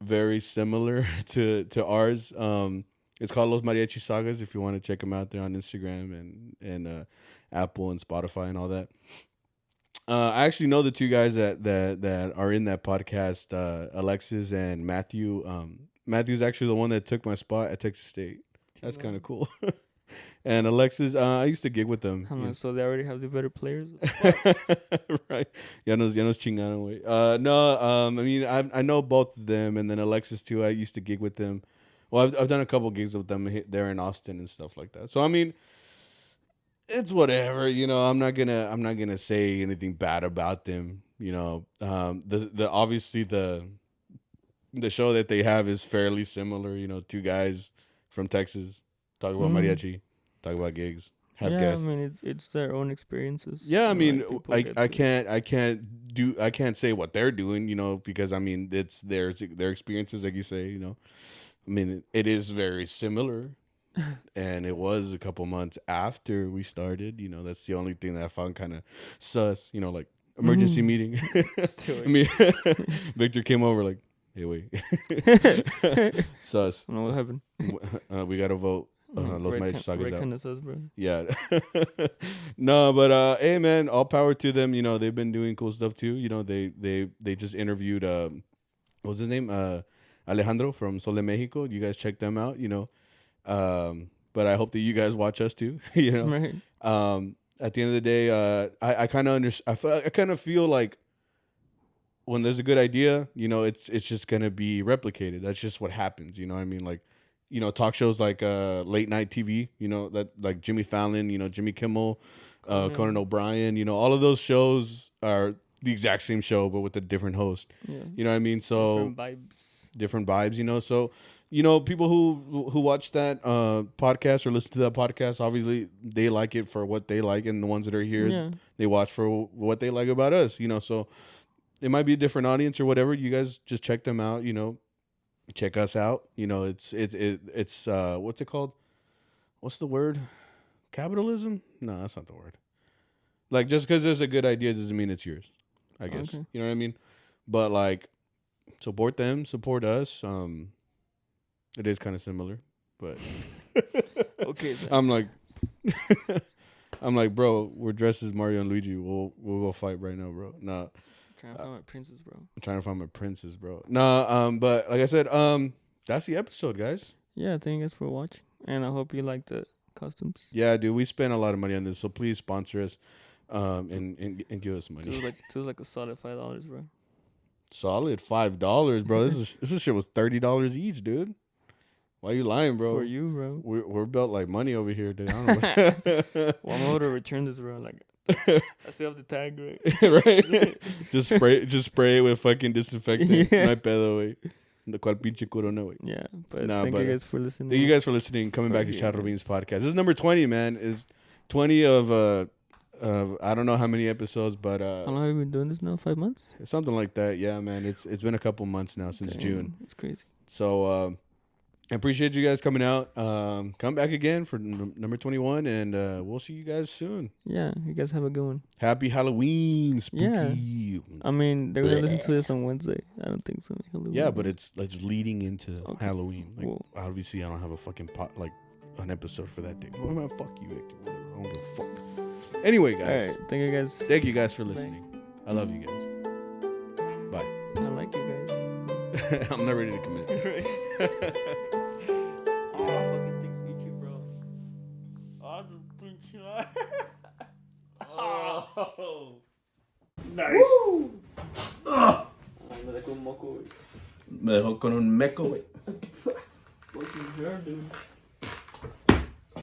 very similar to ours. It's called Los Mariachi Sagas. If you want to check them out, they're on Instagram and Apple and Spotify and all that. I actually know the two guys that are in that podcast, Alexis and Matthew. Matthew's actually the one that took my spot at Texas State. That's kind of cool. And Alexis, I used to gig with them. So they already have the better players, right? Ya nos chingaron, güey. No, I mean I know both of them, and then Alexis too. I used to gig with them. Well, I've done a couple gigs with them there in Austin and stuff like that. So I mean, it's whatever, you know. I'm not gonna say anything bad about them, you know. The obviously the show that they have is fairly similar, you know. Two guys from Texas talk about mariachi, talk about gigs, have guests. I mean it's their own experienes. Yeah, I mean I can't say what they're doing, you know, because I mean it's their experiences, like you say, you know. I mean it is very similar. And it was a couple months after we started, you know. That's the only thing that I found kind of sus, you know, like emergency meeting. I mean, Victor came over like, hey, wait. Sus. I don't know what happened. We got to vote. Los Mariachi Sagas out. Kind of sus, bro. Yeah. No, but hey, man, all power to them. You know, they've been doing cool stuff too. You know, they just interviewed, what's his name? Alejandro from Sol de Mexico. You guys check them out, you know. But I hope that you guys watch us too, you know. Right. At the end of the day, I kind of I kind of feel like when there's a good idea, you know, it's just gonna be replicated. That's just what happens, you know what I mean? Like, you know, talk shows like late night TV, you know, that like Jimmy Fallon, you know, Jimmy Kimmel, Conan O'Brien, you know, all of those shows are the exact same show but with a different host. Yeah. You know what I mean? So different vibes, you know. So, you know, people who watch that podcast or listen to that podcast, obviously they like it for what they like, and the ones that are here, they watch for what they like about us, you know. So it might be a different audience or whatever. You guys just check them out, you know. Check us out, you know. It's what's it called? What's the word? Capitalism? No, that's not the word. Like, just because there's a good idea doesn't mean it's yours, I guess. Okay. You know what I mean? But like, support them, support us. It is kind of similar, but okay. I'm like, bro, we're dressed as Mario and Luigi. We'll go fight right now, bro. Nah. Trying to find my princess, bro. I'm trying to find my princess, bro. Nah, but like I said, that's the episode, guys. Yeah, thank you guys for watching, and I hope you like the costumes. Yeah, dude, we spent a lot of money on this, so please sponsor us, and give us money. It was like a solid $5, bro. Solid $5, bro. This shit was $30 each, dude. Why you lying, bro? For you, bro. We're built like money over here, dude. I don't know. Well, I'm over to return this, bro. Like, I still have the tag, right? Right. Just spray it with fucking disinfectant. No pedo, güey. The cual pinche corona, güey. Yeah, but thank you guys for listening. Thank you guys for listening. Coming back to CharroBeans podcast. This is number 20, man. Is 20 of I don't know how many episodes, but how long have you been doing this now? 5 months? Something like that. Yeah, man. It's been a couple months now since June. It's crazy. So I appreciate you guys coming out. Come back again for number 21, and we'll see you guys soon. Yeah, you guys have a good one. Happy Halloween, spooky. Yeah. I mean, they're gonna listen to this on Wednesday. I don't think so. Halloween. Yeah, but it's leading into Halloween. Like, obviously, I don't have a fucking an episode for that day. Oh, man, fuck you, Victor. I don't give a fuck. Anyway, guys. All right, thank you guys. Thank you guys for listening. Bye. I love you guys. Bye. I like you guys. I'm not ready to commit. Fucking things eat you, bro. Oh, nice. Woo. Me dejó un moco, güey. Me dejó con un meco, güey. Fucking hair, dude.